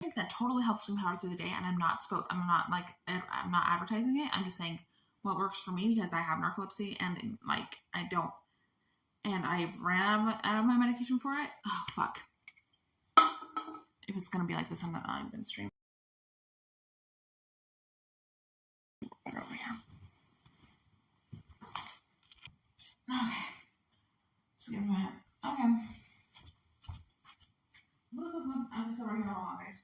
think that totally helps me power through the day, and I'm not advertising it. I'm just saying what works for me because I have narcolepsy and like I ran out of my medication for it. Oh fuck. If it's gonna be like this, I'm not even streaming. Over here. Okay. Just give me a minute. Okay. I'm just over here all guys.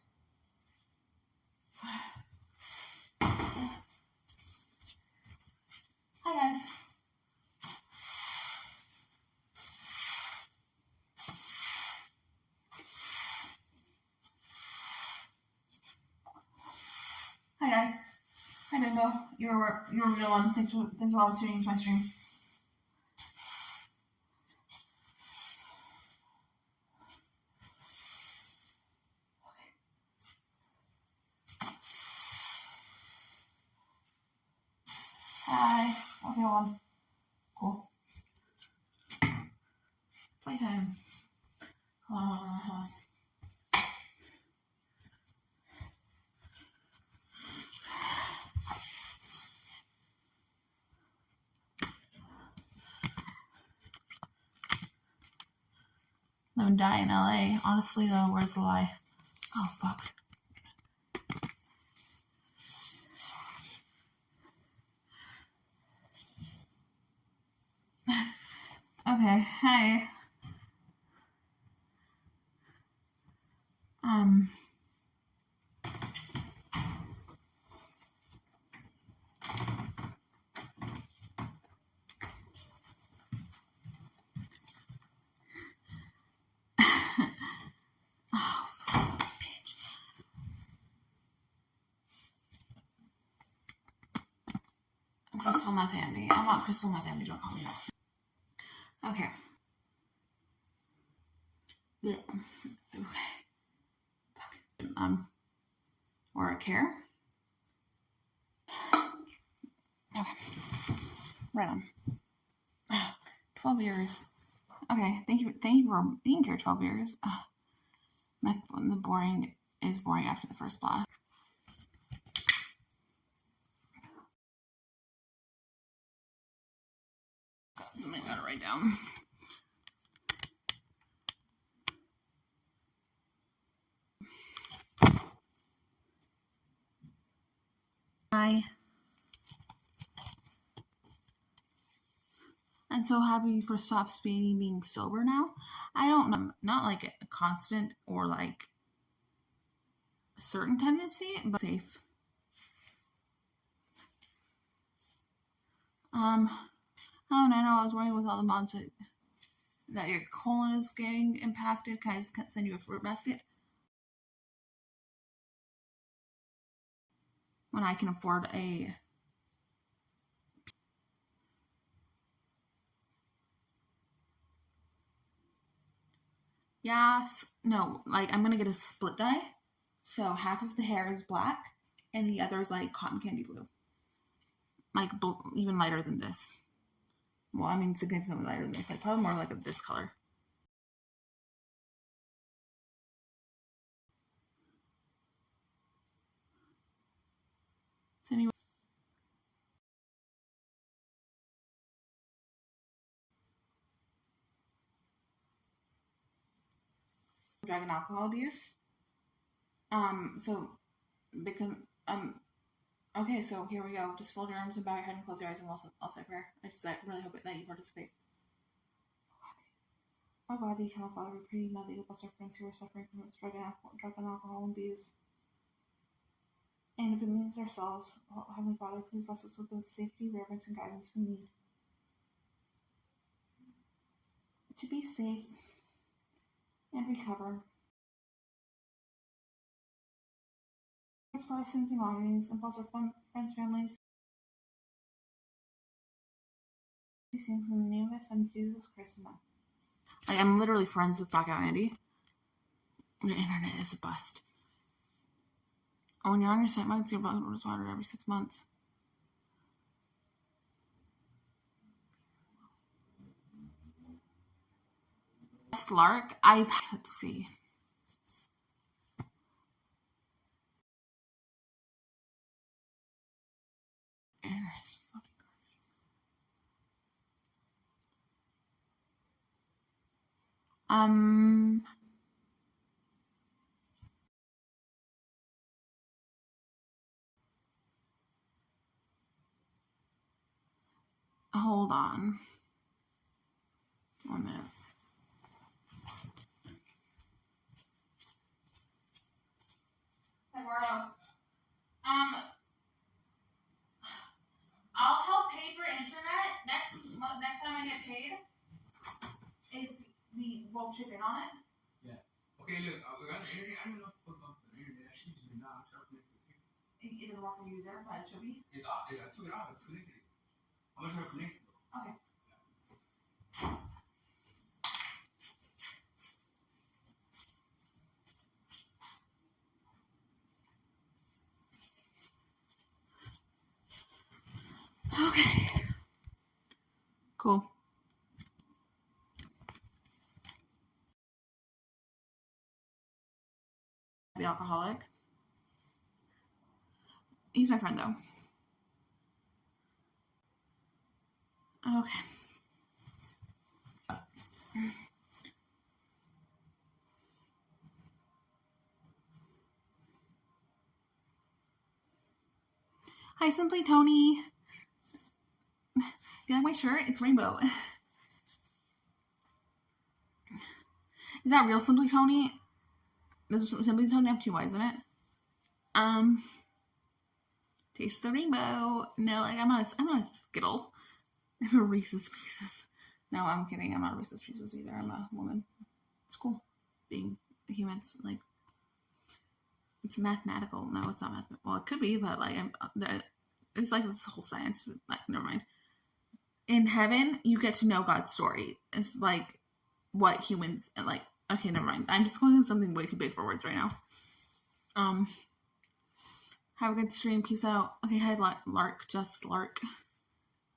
Hi guys. Hi guys. Hi Bimbo. You're a real one. Thanks for always tuning into my stream. Hi. Okay, on. Cool. Playtime. I would die in LA. Honestly, though, where's the lie? Oh, fuck. Okay, hi. Oh, son of a bitch. Crystal meth Andy. I'm not crystal meth Andy. Don't call me that. Okay. Okay. Fuck. Or a care. Okay. Right on. 12 years. Okay. Thank you for being here 12 years. The boring is boring after the first blast. Got something I gotta write down. Hi. I'm so happy for Stop Speeding being sober now. I don't know, not like a constant or like a certain tendency, but safe. Oh, no, I was worried with all the mods that your colon is getting impacted. Can I just send you a fruit basket? When I can afford a... Yes. No, like I'm going to get a split dye. So half of the hair is black and the other is like cotton candy blue. Like even lighter than this. Well, I mean significantly lighter than this. Like probably more like this color. So anyway. Drug and alcohol abuse. Okay, so here we go. Just fold your arms and bow your head and close your eyes and I'll say prayer. I really hope that you participate. Oh God, the eternal Father, we pray you now that you bless our friends who are suffering from this drug and alcohol abuse. And if it means ourselves, Heavenly Father, please bless us with the safety, reverence, and guidance we need to be safe and recover. As for our sins and wrongings, and bless our friends, families. These things in the name of His Son, Jesus Christ, amen. Like, I'm literally friends with Blackout Andy. The internet is a bust. Oh, when you're on your site modes, your blood is watered every 6 months. Lark, let's see. Hold on. 1 minute. Eduardo, I'll help pay for internet next time I get paid. If we will chip in on it. Yeah. Okay, look, we got the internet. I don't know what about the internet. That shit just been not connected. It doesn't work for you there, but it should be. It's off. I took it off. It's connected. I'm gonna try to connect it. Okay. Okay. Cool. The alcoholic. He's my friend, though. Okay. Hi, Simply Tony. You like my shirt? It's rainbow. Is that real Simply Tony? Does Simply Tony have 2 Y's in it? Taste the rainbow. No, like I'm not a Skittle. I'm a Reese's Pieces. No, I'm kidding. I'm not a Reese's Pieces either. I'm a woman. It's cool being a human. Like, it's mathematical. No, it's not mathematical. Well, it could be, but like it's like this whole science. Like, never mind. In heaven, you get to know God's story. It's like what humans and like. Okay, never mind. I'm just calling something way too big for words right now. Have a good stream. Peace out. Okay, hi Lark. Just Lark.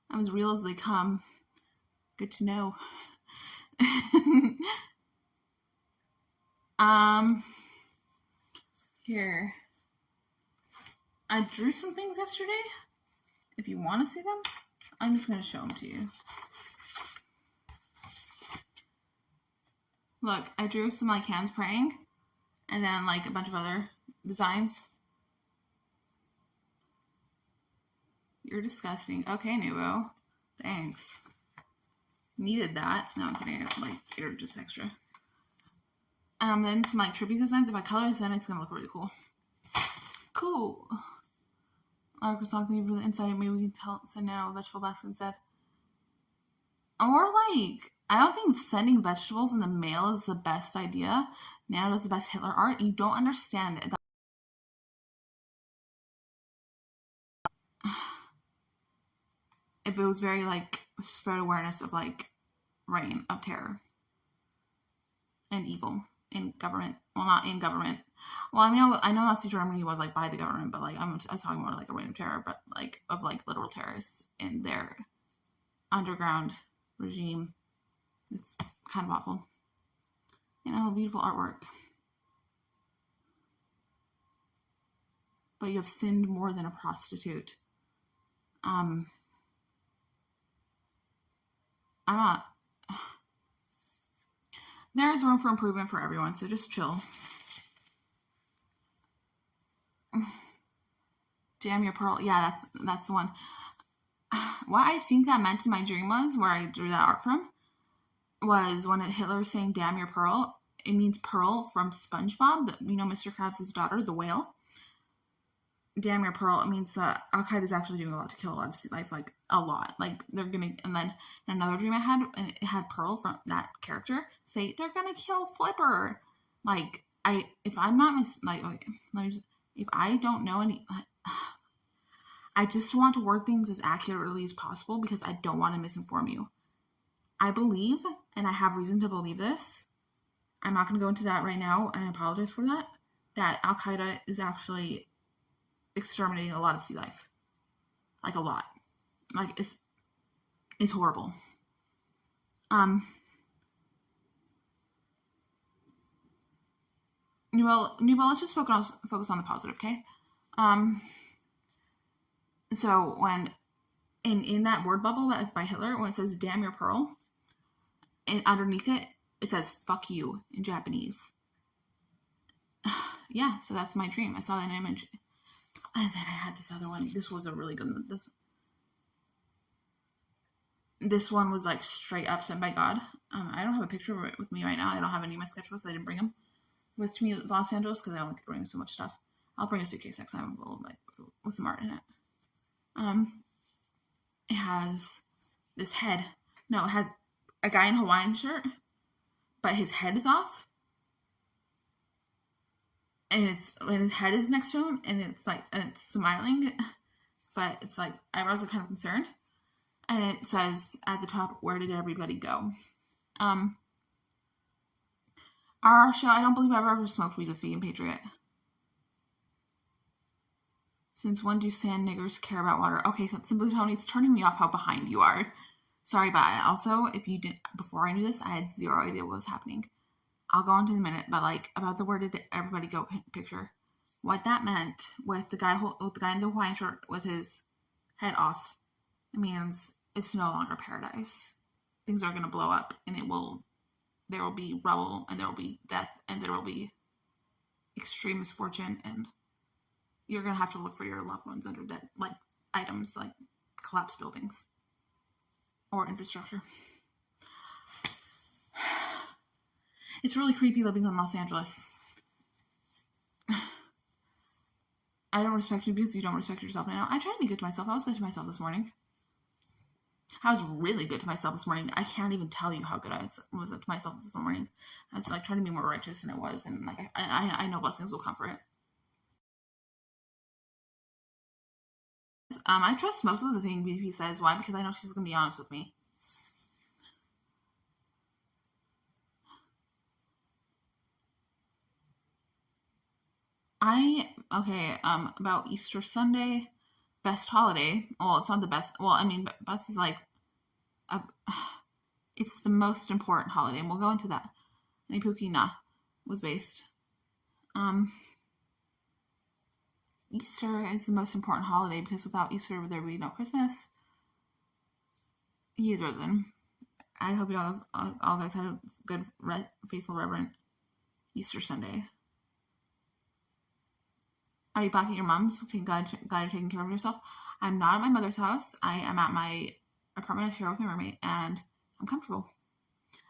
I'm as real as they come. Good to know. Here. I drew some things yesterday. If you want to see them, I'm just going to show them to you. Look, I drew some like hands praying, and then like a bunch of other designs. You're disgusting. Okay, Nubo. Thanks. Needed that. No, I'm kidding. Like, you're just extra. Then some like tribute designs. If I color this in, it's gonna look really cool. Cool. Lark was talking for the insight. Maybe we can send out a vegetable basket instead. Or like, I don't think sending vegetables in the mail is the best idea. Nano does the best Hitler art. You don't understand it. If it was very like spread awareness of like reign of terror and evil in government. Well, not in government. Well, I know Nazi Germany was like by the government, but like I was talking more like a reign of terror, but like of like literal terrorists in their underground regime. It's kind of awful. You know, beautiful artwork. But you have sinned more than a prostitute. I'm not. There is room for improvement for everyone, so just chill. Damn your pearl. Yeah, that's the one. What I think that meant in my dream was, where I drew that art from, was when Hitler was saying damn your pearl, it means Pearl from SpongeBob, Mr. Krabs' daughter, the whale. Damn your pearl, it means Al-Qaeda is actually doing a lot to kill a lot of sea life, like a lot. Like they're gonna, and then in another dream I had, and it had Pearl from that character say they're gonna kill Flipper. Like if I'm not if I don't know any, I just want to word things as accurately as possible because I don't want to misinform you. I believe, and I have reason to believe this. I'm not going to go into that right now, and I apologize for that. That Al-Qaeda is actually exterminating a lot of sea life, like a lot. Like it's horrible. Well, let's just focus on the positive, okay? So when And in that word bubble by Hitler, when it says "damn your pearl," and underneath it, it says "fuck you" in Japanese. Yeah, so that's my dream. I saw that image. And then I had this other one. This was a really good one. This one was like straight up sent by God. I don't have a picture of it with me right now. I don't have any of my sketchbooks. I didn't bring them with me to Los Angeles because I don't like to bring so much stuff. I'll bring a suitcase next time with some art in it. It has this head. No, it has a guy in a Hawaiian shirt, but his head is off. And his head is next to him, and it's smiling, but it's like eyebrows are kind of concerned. And it says at the top, "Where did everybody go?" Our show, I don't believe I've ever smoked weed with Vegan Patriot. Since when do sand niggers care about water? Okay, so Simply Tony, it's turning me off how behind you are. Sorry, but also, if you didn't, before I knew this, I had zero idea what was happening. I'll go on to in a minute, but like about the "where did everybody go" picture, what that meant with the guy in the Hawaiian shirt with his head off, it means it's no longer paradise. Things are gonna blow up, and there will be rubble, and there will be death, and there will be extreme misfortune, and you're gonna have to look for your loved ones under dead, like items like collapsed buildings or infrastructure. It's really creepy living in Los Angeles. I don't respect you because you don't respect yourself. Now, I try to be good to myself. I was good to myself this morning. I was really good to myself this morning. I can't even tell you how good I was to myself this morning. I was like trying to be more righteous than I was, and like I know blessings will come for it. I trust most of the things BP says. Why? Because I know she's gonna be honest with me. About Easter Sunday, best holiday. Well, it's not the best. Well, I mean, best is like, it's the most important holiday, and we'll go into that. Nipuki Na was based. Easter is the most important holiday because without Easter, there would be no Christmas. He is risen. I hope you all guys had a good, faithful, reverent Easter Sunday. Are you back at your mom's? Glad you're taking care of yourself. I'm not at my mother's house. I am at my apartment I share with my roommate, and I'm comfortable.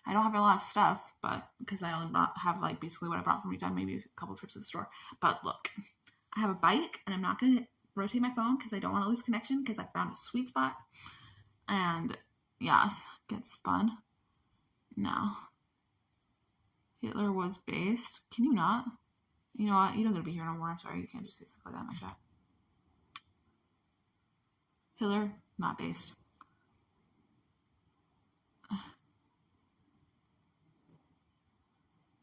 I don't have a lot of stuff, but because I only have like basically what I brought from me, done maybe a couple trips to the store. But look, I have a bike, and I'm not going to rotate my phone because I don't want to lose connection because I found a sweet spot. And yes, get spun. No. Hitler was based. Can you not? You know what? You don't gotta be here no more. I'm sorry. You can't just say stuff like that in my chat. Hitler, not based.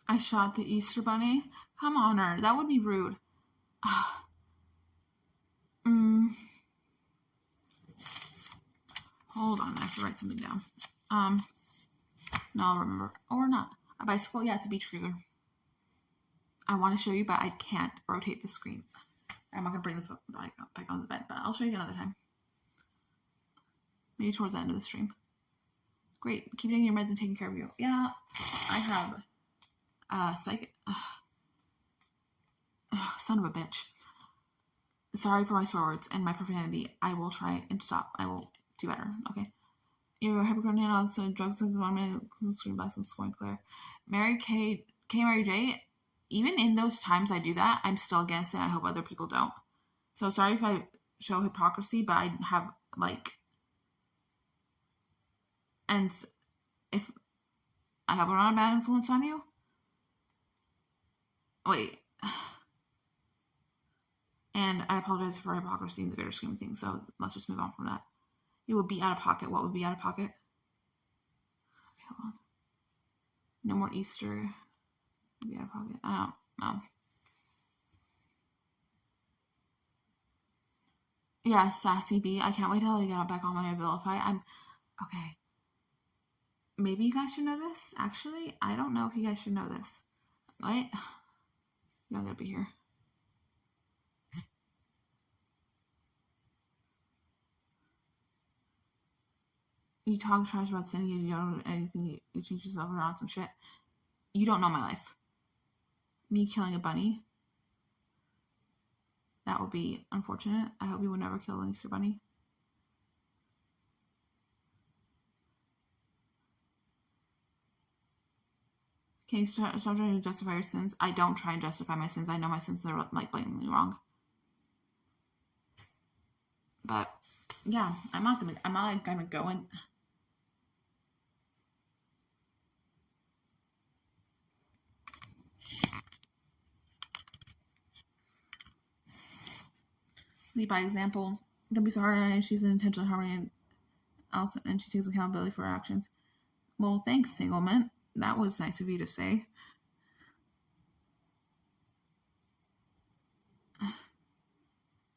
I shot the Easter Bunny. Come on, her. That would be rude. Hold on. I have to write something down. No, I'll remember. Or not. A bicycle? Yeah, it's a beach cruiser. I want to show you, but I can't rotate the screen. I'm not going to bring the phone back on the bed, but I'll show you another time. Maybe towards the end of the stream. Great. Keep taking your meds and taking care of you. Yeah, I have son of a bitch. Sorry for my swear words and my profanity. I will try and stop. I will do better. Okay. You're a hypocrite now, so drugs like 1 minute, screen blast and scoring clear. Mary J. Even in those times I do that, I'm still against it. I hope other people don't. So sorry if I show hypocrisy, but I have and if I have a not a bad influence on you. Wait. And I apologize for hypocrisy in the greater scheme of things. So let's just move on from that. It would be out of pocket. What would be out of pocket? Okay, hold on. No more Easter. Be out of pocket. I don't know. Yeah, Sassy B. I can't wait till I get back on my Abilify. Okay. Maybe you guys should know this. Actually, I don't know if you guys should know this. What? Y'all gotta be here. You talk trash about sinning and you don't know anything. You change yourself around some shit. You don't know my life. Me killing a bunny, that would be unfortunate. I hope you would never kill an Easter bunny. Can you stop trying to justify your sins? I don't try and justify my sins. I know my sins are like blatantly wrong. But yeah, I'm not gonna go in. Lead by example. Don't be so hard on her. She's an intentional harmony and she takes accountability for her actions. Well, thanks, Singleman. That was nice of you to say.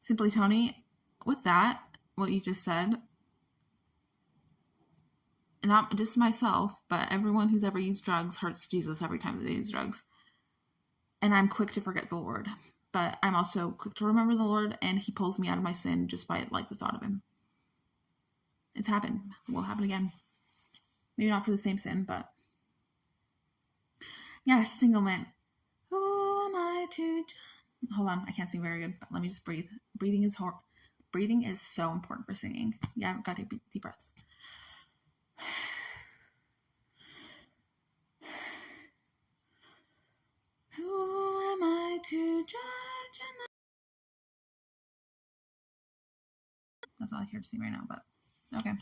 Simply Tony, with that, what you just said, not just myself, but everyone who's ever used drugs hurts Jesus every time they use drugs. And I'm quick to forget the Lord, but I'm also quick to remember the Lord, and he pulls me out of my sin just by like the thought of him. It's happened. It will happen again. Maybe not for the same sin, but yeah, single man. Who am I to judge? Hold on, I can't sing very good, but let me just breathe. Breathing is so important for singing. Yeah, I've got to take deep breaths. Who am I to judge? That's all I care to sing right now, but okay.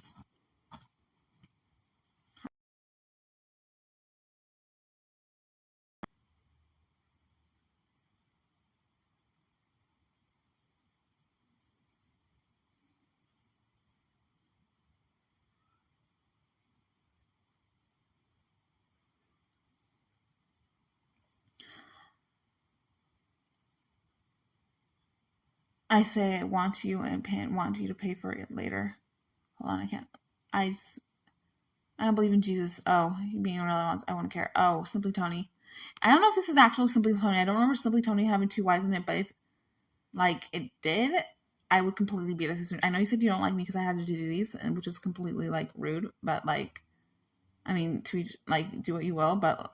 I say I want you and want you to pay for it later. Hold on, I can't. I don't believe in Jesus. Oh, being really wants. I wouldn't care. Oh, Simply Tony. I don't know if this is actual Simply Tony. I don't remember Simply Tony having two Y's in it, but if like it did, I would completely be a sister. I know you said you don't like me because I had to do these, and which is completely like rude. But like, I mean, to like do what you will, but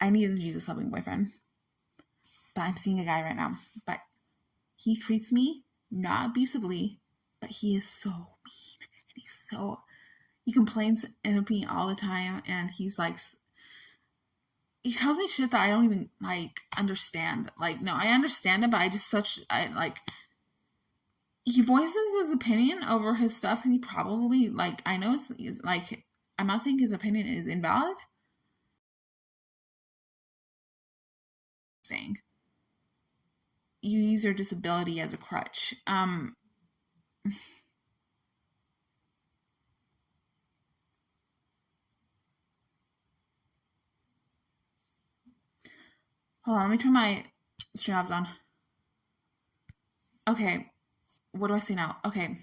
I need a Jesus loving boyfriend. But I'm seeing a guy right now, but he treats me not abusively, but he is so mean, and he complains of me all the time, and he's like, he tells me shit that I don't even like understand. Like, no, I understand it, but he voices his opinion over his stuff, and he probably like, I know is like, I'm not saying his opinion is invalid. I'm saying you use your disability as a crutch. Hold on, let me turn my straps on. Okay, what do I see now? Okay.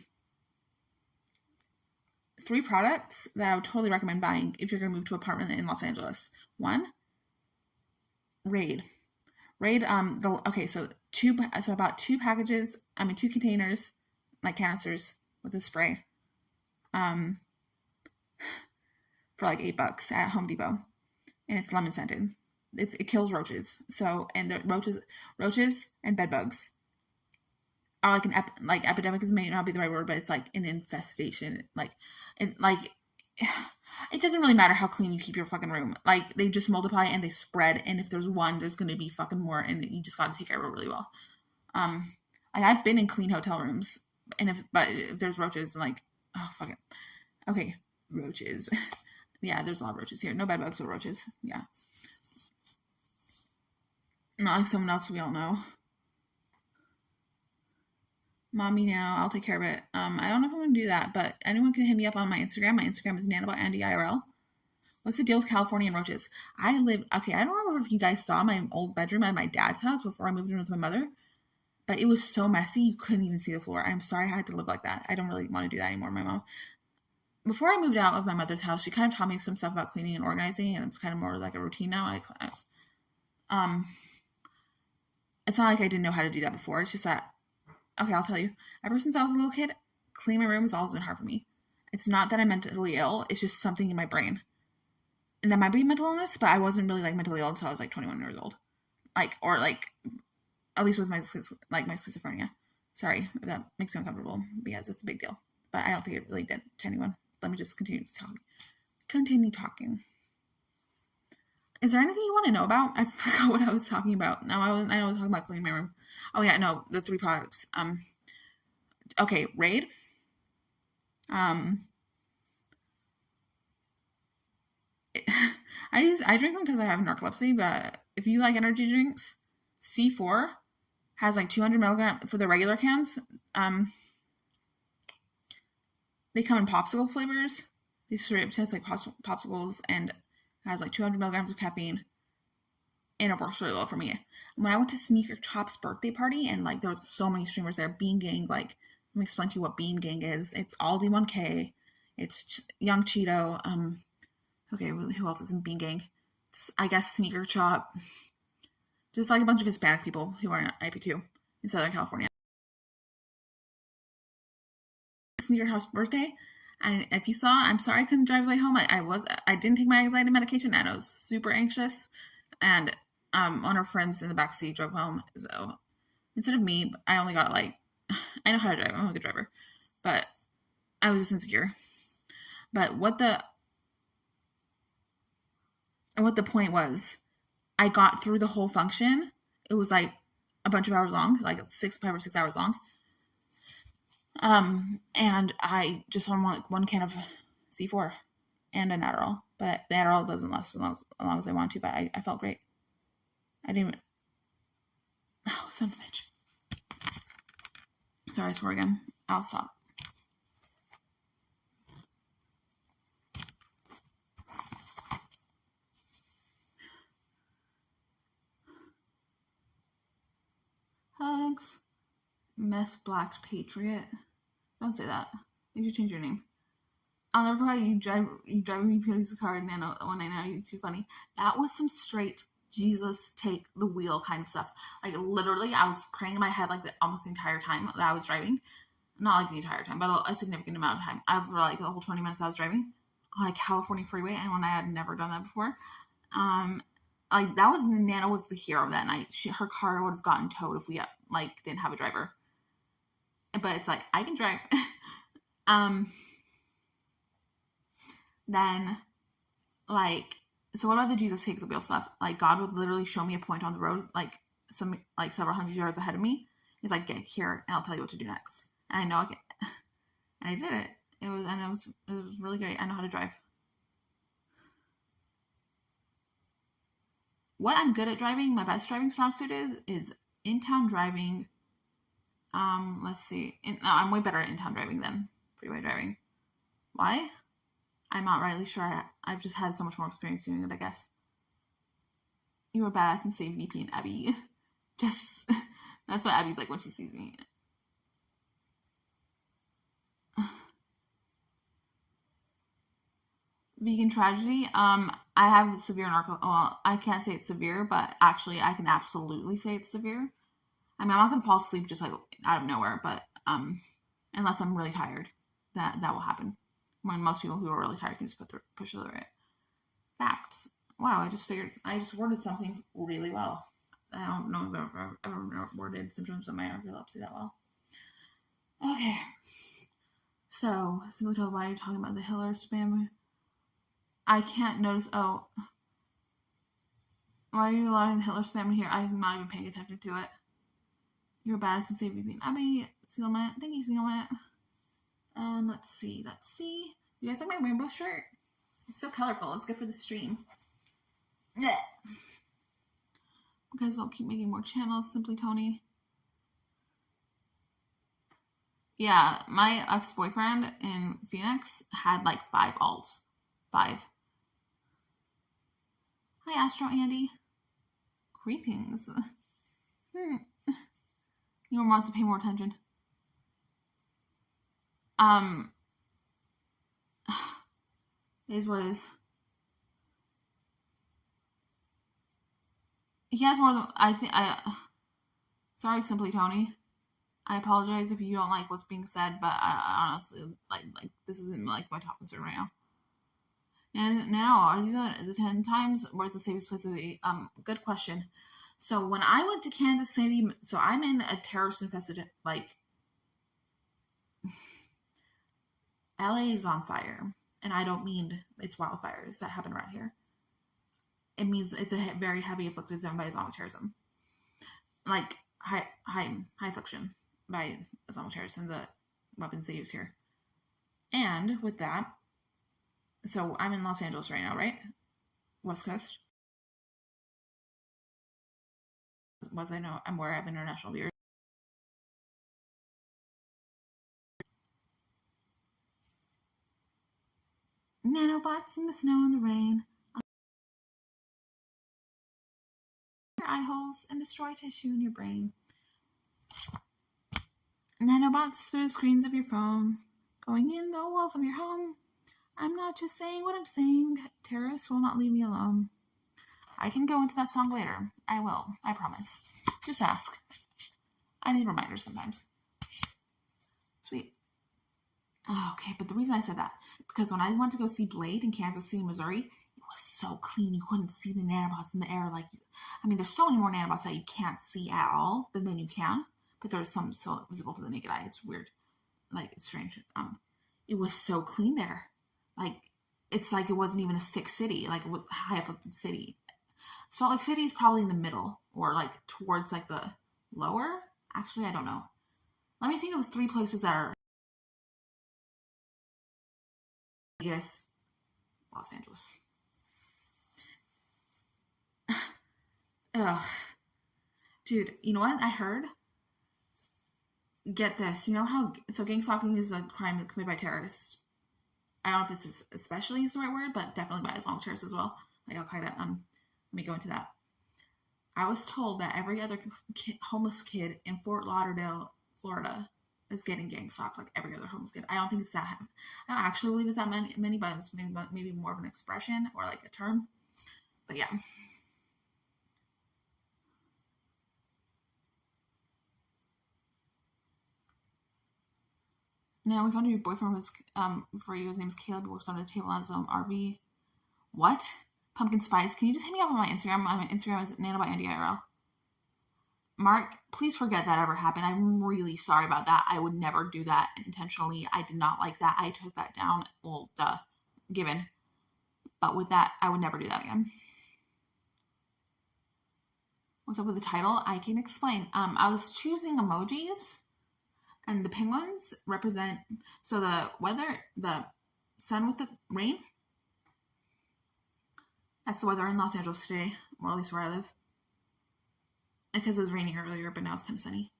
3 products that I would totally recommend buying if you're going to move to an apartment in Los Angeles. 1, Raid. So about 2 packages, 2 containers, like canisters with a spray, for like $8 at Home Depot, and it's lemon scented. It kills roaches. So, and the roaches and bed bugs are like epidemic is may not be the right word, but it's like an infestation. It doesn't really matter how clean you keep your fucking room. Like, they just multiply and they spread, and if there's one, there's gonna be fucking more, and you just gotta take care of it really well. I've been in clean hotel rooms, and if there's roaches, like, oh fuck it. Okay, roaches. Yeah, there's a lot of roaches here. No bed bugs, but roaches. Yeah. Not like someone else we all know. Mommy now, I'll take care of it. I don't know if I'm gonna do that, but anyone can hit me up on my Instagram. My Instagram is nanobotandy IRL. What's the deal with California and roaches? I don't remember if you guys saw my old bedroom at my dad's house before I moved in with my mother, but it was so messy you couldn't even see the floor. I'm sorry I had to live like that. I don't really want to do that anymore. My mom, before I moved out of my mother's house, she kind of taught me some stuff about cleaning and organizing, and it's kind of more like a routine now. It's not like I didn't know how to do that before. It's just that, okay, I'll tell you. Ever since I was a little kid, cleaning my room has always been hard for me. It's not that I'm mentally ill. It's just something in my brain. And that might be mental illness, but I wasn't really like mentally ill until I was like 21 years old. Like, or like, at least with my schizophrenia. Sorry if that makes you uncomfortable because it's a big deal. But I don't think it really did to anyone. Let me just continue talking. Is there anything you want to know about? I forgot what I was talking about. No, I was talking about cleaning my room. Oh yeah, no, the 3 products. Okay, Raid. I drink them because I have narcolepsy, but if you like energy drinks, C4 has like 200 milligrams for the regular cans. They come in popsicle flavors. They straight up taste like popsicles and has like 200 milligrams of caffeine. And it works really well for me. When I went to Sneaker Chop's birthday party and like there was so many streamers there, Bean Gang, like let me explain to you what Bean Gang is. It's Aldi 1K. It's Young Cheeto. Okay, who else is in Bean Gang? It's, I guess, Sneaker Chop. Just like a bunch of Hispanic people who are in IP2 in Southern California. Sneaker House birthday, and if you saw, I'm sorry I couldn't drive away home. I didn't take my anxiety medication, and I was super anxious. And one of our friends in the backseat drove home. So instead of me, I only got like, I know how to drive. I'm a good driver, but I was just insecure. But what the point was, I got through the whole function. It was like a bunch of hours long, like 5 or 6 hours long. And I just want like 1 can of C4 and an Adderall, but the Adderall doesn't last as long as I want to, but I felt great. I didn't even, oh, son of a bitch. Sorry, I swore again. I'll stop. Hugs. Meth Black Patriot. Don't say that. You should change your name. I'll never forget you driving me piece of car Nano 199. You're too funny. That was some straight Jesus take the wheel kind of stuff. Like literally, I was praying in my head like almost the entire time that I was driving. Not like the entire time, but a significant amount of time. Over like the whole 20 minutes I was driving on a California freeway, and when I had never done that before. Like that was Nana was the hero that night. Her car would have gotten towed if we like didn't have a driver. But it's like I can drive. Then like, so what about the Jesus take the wheel stuff? Like God would literally show me a point on the road, like several hundred yards ahead of me. He's like, get here and I'll tell you what to do next. And I know I can, and I did it. It was really great. I know how to drive. What I'm good at driving, my best driving strong suit is in-town driving. Let's see. I'm way better at in-town driving than freeway driving. Why? I'm not rightly sure. I've just had so much more experience doing it, I guess. You were badass and say VP and Abby. Just, that's what Abby's like when she sees me. Vegan tragedy. I have severe well, I can't say it's severe, but actually I can absolutely say it's severe. I mean, I'm not gonna fall asleep just like out of nowhere, but unless I'm really tired, that will happen. When most people who are really tired can just push through it. Facts. Wow, I just worded something really well. I don't know if I've ever worded symptoms of my narcolepsy that well. Okay. So, simply told, why are you talking about the Hitler spam? I can't notice. Oh. Why are you allowing the Hitler spam in here? I'm not even paying attention to it. You're badass and save me. Abby, Sealment. Thank you, Sealment. Let's see. You guys like my rainbow shirt? It's so colorful. It's good for the stream. Yeah. You guys don't keep making more channels, Simply Tony. Yeah, my ex-boyfriend in Phoenix had like 5 alts. 5. Hi, Astro Andy. Greetings. You wants to pay more attention. It is what it is. He has more than sorry, Simply Tony. I apologize if you don't like what's being said, but I honestly, like this isn't like my top concern right now. And now, are these the 10 times? Where's the safest place to be? Good question. So when I went to Kansas City, so I'm in a terrorist infested, like, LA is on fire. And I don't mean it's wildfires that happen around here. It means it's a very heavy afflicted zone by Islamic terrorism. Like, high affliction by Islamic terrorists and the weapons they use here. And with that, so I'm in Los Angeles right now, right? West Coast. Was I know I'm where I have international viewers. Nanobots in the snow and the rain. Your eye holes and destroy tissue in your brain. Nanobots through the screens of your phone, going in the walls of your home. I'm not just saying what I'm saying. Terrorists will not leave me alone. I can go into that song later. I will. I promise. Just ask. I need reminders sometimes. Sweet. Okay, but the reason I said that, because when I went to go see Blade in Kansas City, Missouri, it was so clean. You couldn't see the nanobots in the air. Like, I mean, there's so many more nanobots that you can't see at all than you can. But there's some still visible to the naked eye. It's weird. Like, it's strange. It was so clean there. Like, it's like it wasn't even a sick city, like a high afflicted city. Salt Lake City is probably in the middle, or like towards like the lower. Actually, I don't know. Let me think of 3 places that are. Yes, Los Angeles. Ugh. Dude, you know what I heard? Get this. You know how, so gang stalking is a crime committed by terrorists. I don't know if this is especially is the right word, but definitely by Islamic terrorists as well. Like Al-Qaeda. Let me go into that. I was told that every other homeless kid in Fort Lauderdale, Florida, is getting gang stalked, like every other homeless kid. I don't think it's that. I don't actually believe it's that many, but it's maybe more of an expression or like a term. But yeah. Now we found your boyfriend was for you. His name's Caleb. Works on the table on his own RV. What? Pumpkin spice. Can you just hit me up on my Instagram? My Instagram is nanobotandy. Mark, please forget that ever happened. I'm really sorry about that. I would never do that intentionally. I did not like that. I took that down. Well, given. But with that, I would never do that again. What's up with the title? I can explain. I was choosing emojis, and the penguins represent, so the weather, the sun with the rain, that's the weather in Los Angeles today, or at least where I live. Because it was raining earlier, but now it's kind of sunny.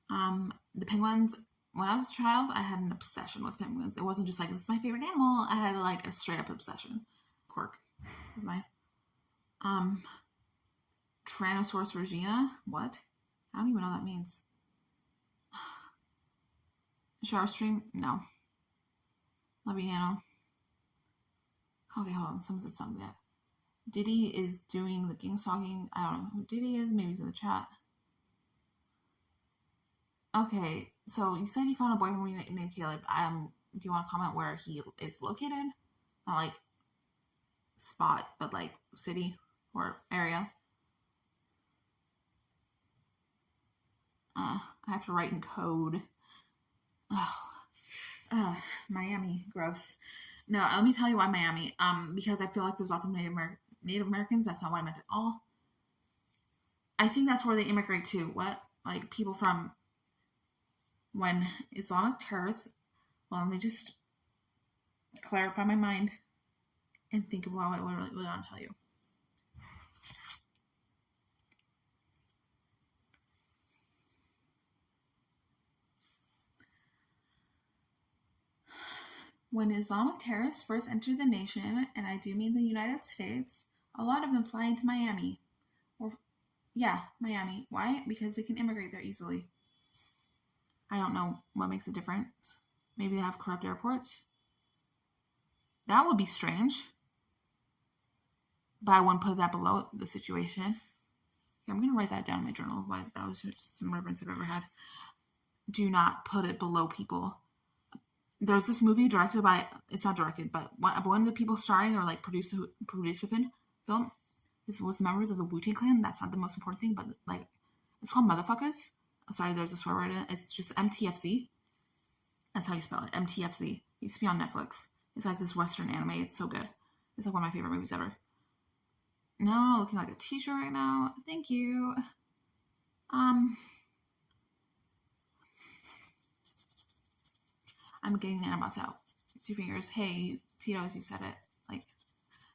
The penguins, when I was a child, I had an obsession with penguins. It wasn't just like, this is my favorite animal. I had like a straight up obsession. Quirk of mine. Tyrannosaurus regina? What? I don't even know what that means. Shower stream? No. Love you, Nano. Okay, hold on. Someone said something yet. Diddy is doing the gang stalking. I don't know who Diddy is. Maybe he's in the chat. Okay, so you said you found a boyfriend named Caleb. Do you want to comment where he is located? Not like spot, but like city or area. I have to write in code. Miami, gross. No, let me tell you why Miami. Because I feel like there's lots of Native Americans. That's not what I meant at all. I think that's where they immigrate to. What? Like people from when Islamic terrorists. Well, let me just clarify my mind and think of what I really want to tell you. When Islamic terrorists first entered the nation, and I do mean the United States, a lot of them fly into Miami. Miami. Why? Because they can immigrate there easily. I don't know what makes a difference. Maybe they have corrupt airports. That would be strange. But I wouldn't put that below the situation. I'm going to write that down in my journal. That was just some reference I've ever had. do not put it below people. There's this movie directed by, it's not directed, but one of the people starring or like producer film was members of the Wu-Tang Clan. That's not the most important thing, but like it's called Motherfuckers. Sorry, there's a swear word in it. It's just MTFC. That's how you spell it. MTFC. It used to be on Netflix. It's like this Western anime. It's so good. It's like one of my favorite movies ever. No, looking like a teacher right now. Thank you. I'm getting nanobots out. 2 fingers. Hey, Tito's, you said it. Like,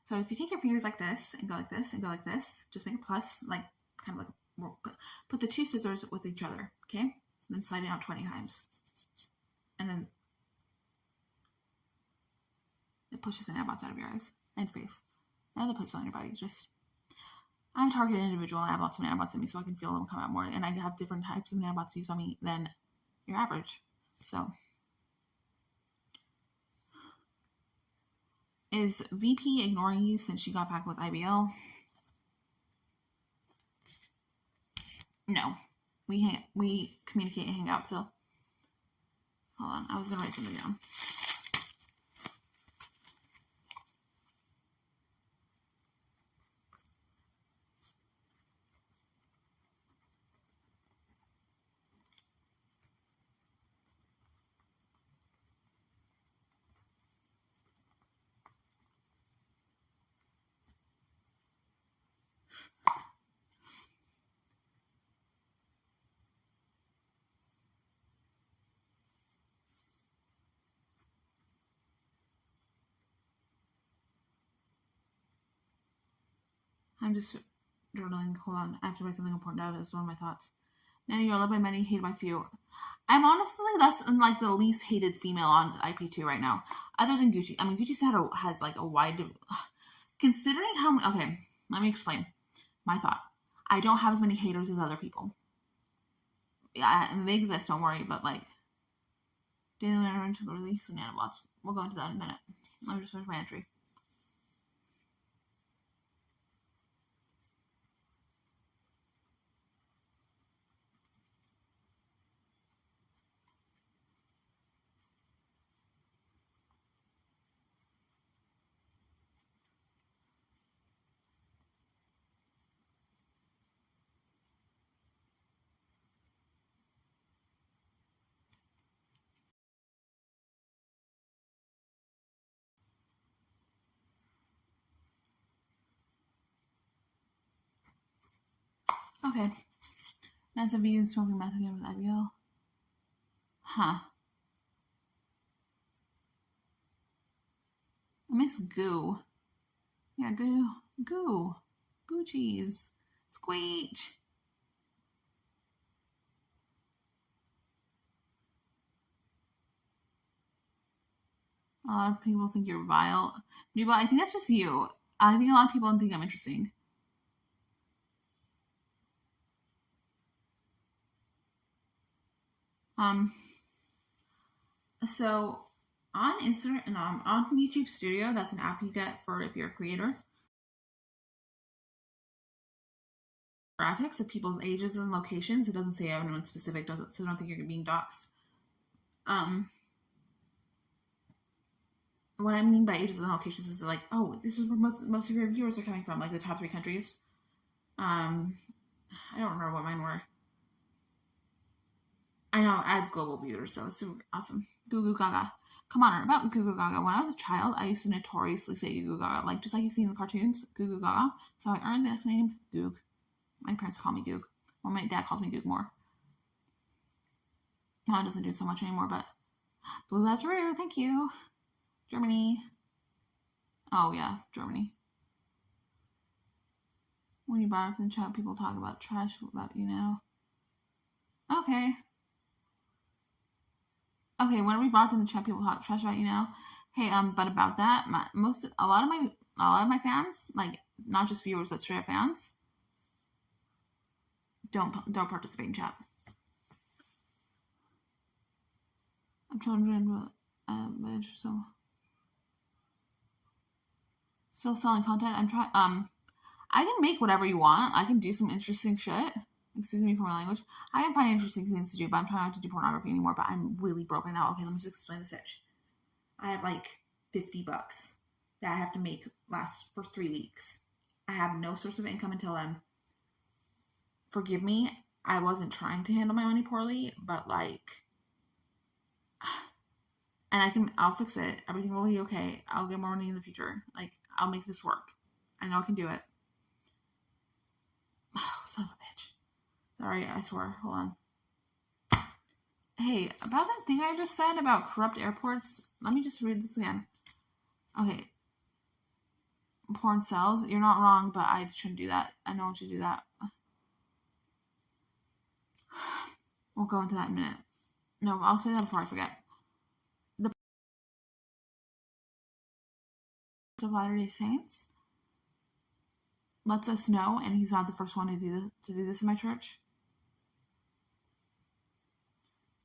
so if you take your fingers like this and go like this and go like this, just make a plus, like kind of like put the 2 scissors with each other, okay? And then slide it out 20 times. And then it pushes the nanobots out of your eyes and face. And other places on your body. Just, I'm a targeted individual and I have lots of nanobots in me, so I can feel them come out more. And I have different types of nanobots used on me than your average. So, is VP ignoring you since she got back with IBL? No. We communicate and hang out still. Hold on, I was gonna write something down. I'm just journaling. Hold on. I have to write something important out. It's one of my thoughts. Nanny, you're loved by many, hated by few. I'm honestly less than like the least hated female on IP2 right now. Other than Gucci. I mean, Gucci has like a wide... Considering how... Okay, let me explain my thought. I don't have as many haters as other people. Yeah, and they exist, don't worry, but like... Daily manner to release the nanobots. We'll go into that in a minute. Let me just finish my entry. Okay. Massive views, smoking meth again with IBL. Huh. I miss goo. Yeah, goo. Goo. Goo cheese. Squeech. A lot of people think you're vile. Nuba, I think that's just you. I think a lot of people don't think I'm interesting. So on Instagram, on YouTube Studio, that's an app you get for if you're a creator. Graphics of people's ages and locations. It doesn't say anyone specific, does it? So I don't think you're being doxxed. What I mean by ages and locations is like, oh, this is where most of your viewers are coming from, like the top 3 countries. I don't remember what mine were. I know I have global viewers, so it's super awesome. Goo Goo Gaga. Come on, about Goo Goo Gaga. When I was a child, I used to notoriously say Goo Goo Gaga, like just like you see in the cartoons, Goo Goo Gaga. So I earned the nickname Goog. My parents call me Goog. Well, my dad calls me Goog more. Mom doesn't do so much anymore, but Blue That's Rare, thank you. Germany. Oh yeah, Germany. When you bar up in the chat, people talk about trash about you now. Okay. Okay, when we brought up in the chat, people talk trash about you now. Hey, but about that, a lot of my fans, like not just viewers but straight up fans, don't participate in chat. I'm trying to still selling content. I can make whatever you want. I can do some interesting shit. excuse me for my language. I can find interesting things to do, but I'm trying not to do pornography anymore. But I'm really broke right now. Okay, let me just explain the sitch. I have like $50 that I have to make last for 3 weeks. I have no source of income until then. Forgive me, I wasn't trying to handle my money poorly, but like, and I'll fix it. Everything will be okay. I'll get more money in the future. Like, I'll make this work. I know I can do it. Oh, son of a bitch. Sorry, I swear. Hold on. Hey, about that thing I just said about corrupt airports, let me just read this again. Okay. Porn sells. You're not wrong, but I shouldn't do that. I don't want you to do that. We'll go into that in a minute. No, I'll say that before I forget. The of Latter-day Saints lets us know, and he's not the first one to do this in my church.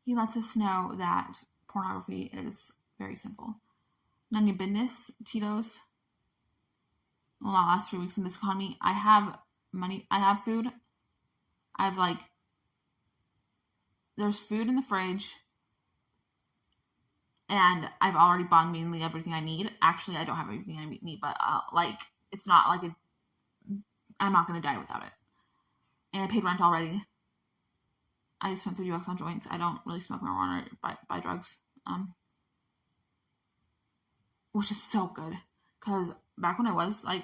He lets us know that pornography is very sinful. None of your business, Tito's. Well, the last 3 weeks in this economy, I have money. I have food. I have like, there's food in the fridge, and I've already bought mainly everything I need. Actually, I don't have everything I need, but like, it's not like I'm not gonna die without it. And I paid rent already. I just spent $50 on joints. I don't really smoke marijuana or buy drugs, which is so good. Because back when I was like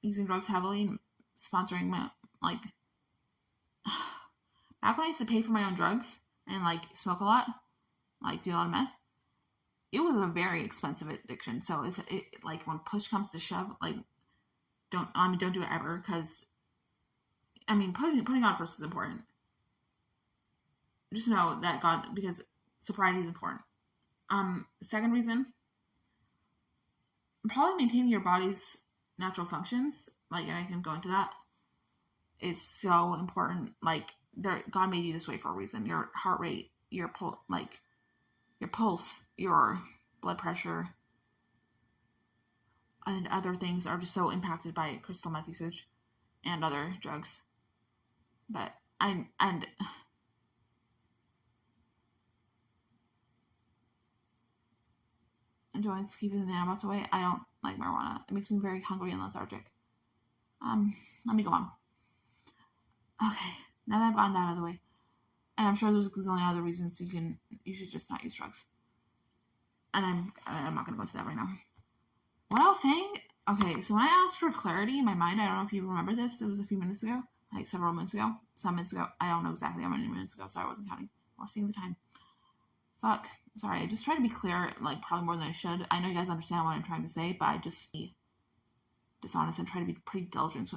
using drugs heavily, sponsoring my like, back when I used to pay for my own drugs and like smoke a lot, like do a lot of meth, it was a very expensive addiction. So it's like when push comes to shove, like don't do it ever, because I mean putting God first is important. Just know that God, because sobriety is important. Second reason, probably maintaining your body's natural functions, like, and I can go into that, is so important. Like, God made you this way for a reason. Your heart rate, your pulse, your blood pressure, and other things are just so impacted by crystal meth usage and other drugs. But joints, keeping the nanobots away. I don't like marijuana. It makes me very hungry and lethargic. Let me go on. Okay, now that I've gotten that out of the way, and I'm sure there's a gazillion other reasons you should just not use drugs. And I'm not gonna go into that right now. What I was saying, okay, so when I asked for clarity in my mind, I don't know if you remember this, it was a few minutes ago, like several minutes ago, some minutes ago, I don't know exactly how many minutes ago, so I wasn't counting. I was seeing the time. Fuck. Sorry, I just try to be clear, like, probably more than I should. I know you guys understand what I'm trying to say, but I just be dishonest and try to be pretty diligent.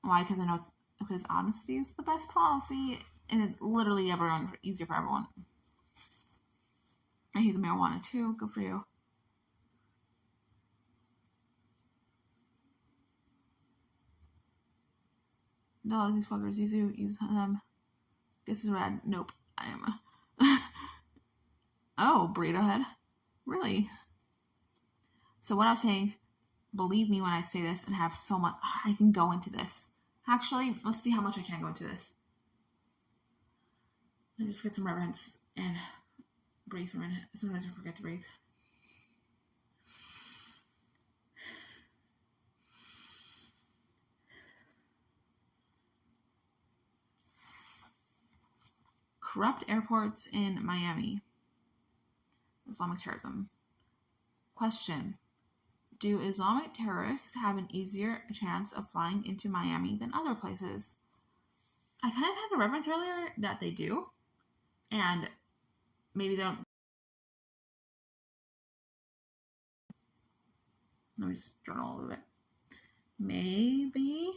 Why? Because I know because honesty is the best policy, and it's literally easier for everyone. I hate the marijuana too. Good for you. No, these fuckers use them. Guess is red. Nope. I am. Oh, burrito head. Really? So what I was saying, believe me when I say this, and have so much. I can go into this. Actually, let's see how much I can go into this. Let me just get some reverence and breathe for a minute. Sometimes I forget to breathe. Corrupt airports in Miami. Islamic terrorism. Question. Do Islamic terrorists have an easier chance of flying into Miami than other places? I kind of had the reference earlier that they do. And maybe they don't. Let me just journal a little bit. Maybe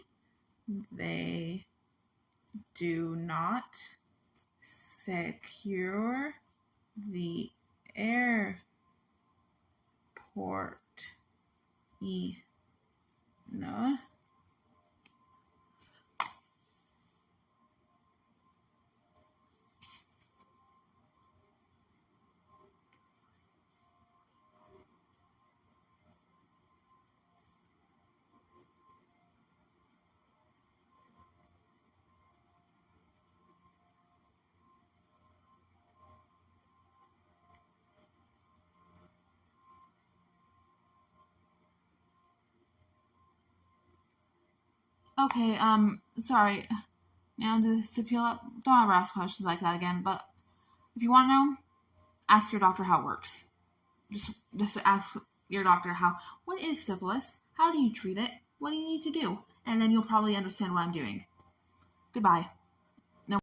they do not secure the airport enough Okay, sorry. Just if you'll don't ever ask questions like that again, but if you want to know, ask your doctor how it works. Just ask your doctor what is syphilis? How do you treat it? What do you need to do? And then you'll probably understand what I'm doing. Goodbye. No,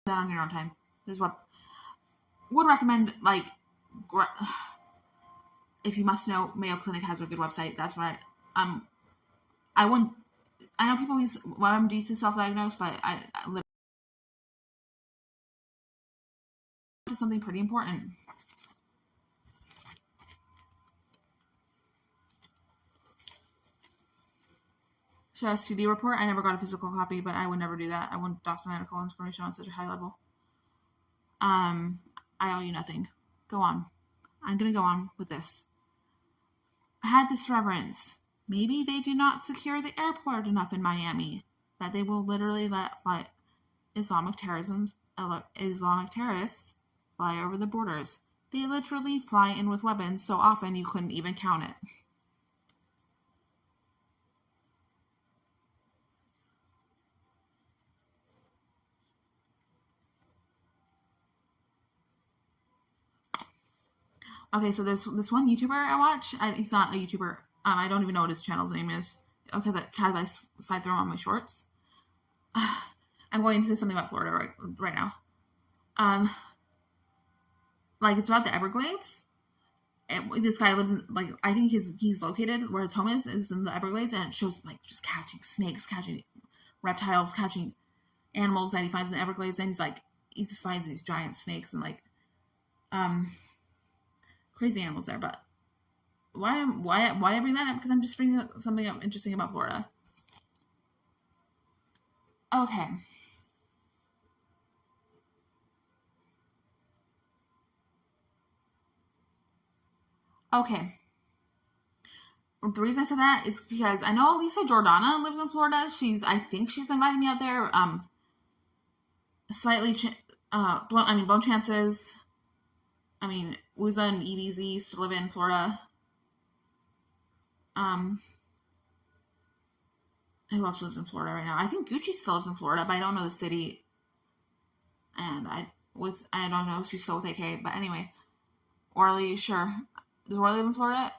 that on your own time. This is what would recommend, like, if you must know, Mayo Clinic has a good website. That's right. I wouldn't. I know people use WebMD to self-diagnose, but I live to something pretty important. Should I have a CD report? I never got a physical copy, but I would never do that. I wouldn't dox my medical information on such a high level. I owe you nothing. Go on. I'm gonna go on with this. I had this reverence. Maybe they do not secure the airport enough in Miami that they will literally let Islamic terrorists fly over the borders. They literally fly in with weapons so often you couldn't even count it. Okay, so there's this one YouTuber I watch. He's not a YouTuber. I don't even know what his channel's name is because I slide through him on my shorts. I'm going to say something about Florida right now. Like, it's about the Everglades. And this guy lives in, like, I think he's located where his home is in the Everglades, and it shows, like, just catching snakes, catching reptiles, catching animals that he finds in the Everglades, and he finds these giant snakes and, like, crazy animals there. But why I bring that up? Because I'm just bringing up something interesting about Florida. Okay. Okay. The reason I said that is because I know Lisa Jordana lives in Florida. I think she's invited me out there. Blown chances. I mean, Uza and EBZ used to live in Florida. Who else lives in Florida right now? I think Gucci still lives in Florida, but I don't know the city. And I don't know if she's still with AK, but anyway. Orly, sure. Does Orly live in Florida?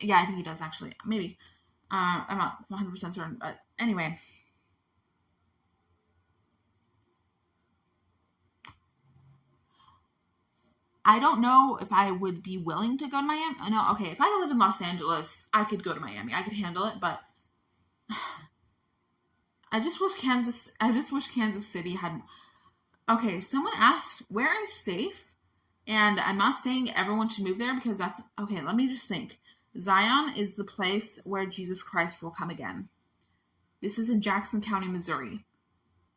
Yeah, I think he does, actually. Maybe. I'm not 100% certain, but anyway. I don't know if I would be willing to go to Miami. No, okay, if I live in Los Angeles, I could go to Miami. I could handle it, but I just wish Kansas City had. Okay, someone asked, where is safe? And I'm not saying everyone should move there because that's okay. Let me just think. Zion is the place where Jesus Christ will come again. This is in Jackson County, Missouri.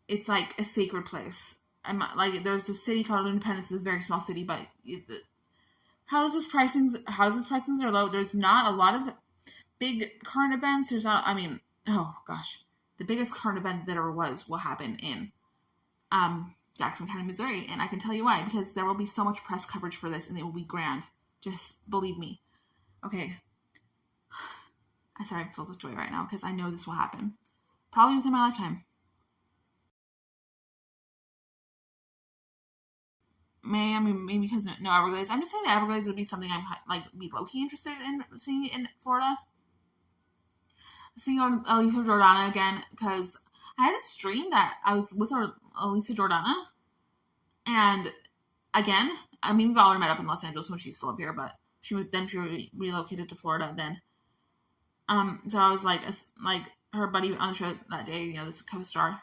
It's like a sacred place. There's a city called Independence. It's a very small city, but houses pricings are low. There's not a lot of big current events. There's not. I mean, oh gosh, the biggest current event that ever will happen in Jackson County, Missouri, and I can tell you why, because there will be so much press coverage for this, and it will be grand. Just believe me. Okay. I'm sorry, I'm filled with joy right now, because I know this will happen. Probably within my lifetime. Maybe because no Everglades. I'm just saying the Everglades would be something I'm be low-key interested in seeing in Florida. Seeing Elisa Jordana again, because I had this dream that I was with Elisa Jordana, and again, I mean, we've already met up in Los Angeles when she used to live here, but she relocated to Florida then. So I was like her buddy on the show that day, this co-star,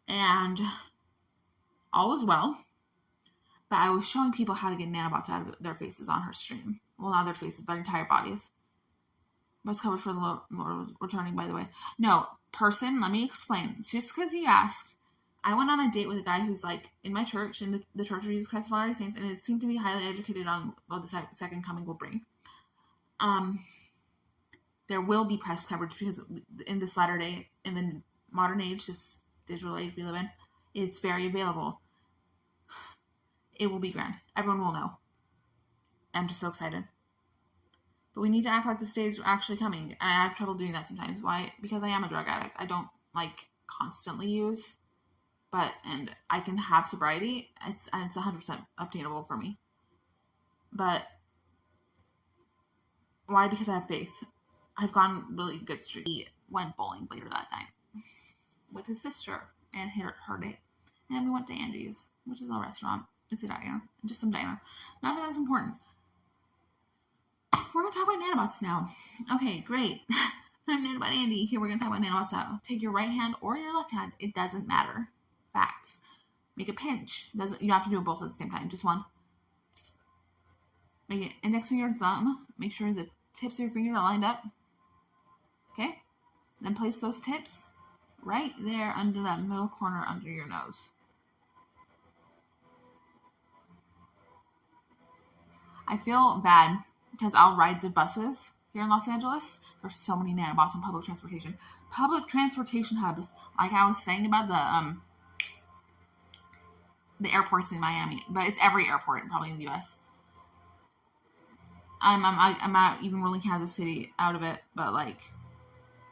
and all was well. But I was showing people how to get nanobots out of their faces on her stream. Well, not their faces, their entire bodies. Was covered for the Lord returning, by the way. No, person, let me explain. Just because you asked, I went on a date with a guy who's in my church, in the Church of Jesus Christ of Latter-day Saints, and it seemed to be highly educated on what the second coming will bring. There will be press coverage because in this in the modern age, this digital age we live in, it's very available. It will be grand. Everyone will know. I'm just so excited. But we need to act like this day is actually coming. And I have trouble doing that sometimes. Why? Because I am a drug addict. I don't like constantly use, and I can have sobriety. It's 100% obtainable for me. But why? Because I have faith. I've gone really good streak. He went bowling later that night with his sister and her date. And we went to Angie's, which is a restaurant. It's a diner. Just some diner. None of that is important. We're going to talk about nanobots now. Okay, great. I'm Nanobot Andy. Here we're going to talk about nanobots now. Take your right hand or your left hand. It doesn't matter. Facts. Make a pinch. You don't have to do it both at the same time. Just one. Make an index finger and thumb. Make sure the tips of your finger are lined up. Okay? Then place those tips right there under that middle corner under your nose. I feel bad because I'll ride the buses here in Los Angeles. There's so many nanobots on public transportation. Public transportation hubs, like I was saying about the airports in Miami, but it's every airport probably in the U.S. I'm not even ruling Kansas City out of it, but like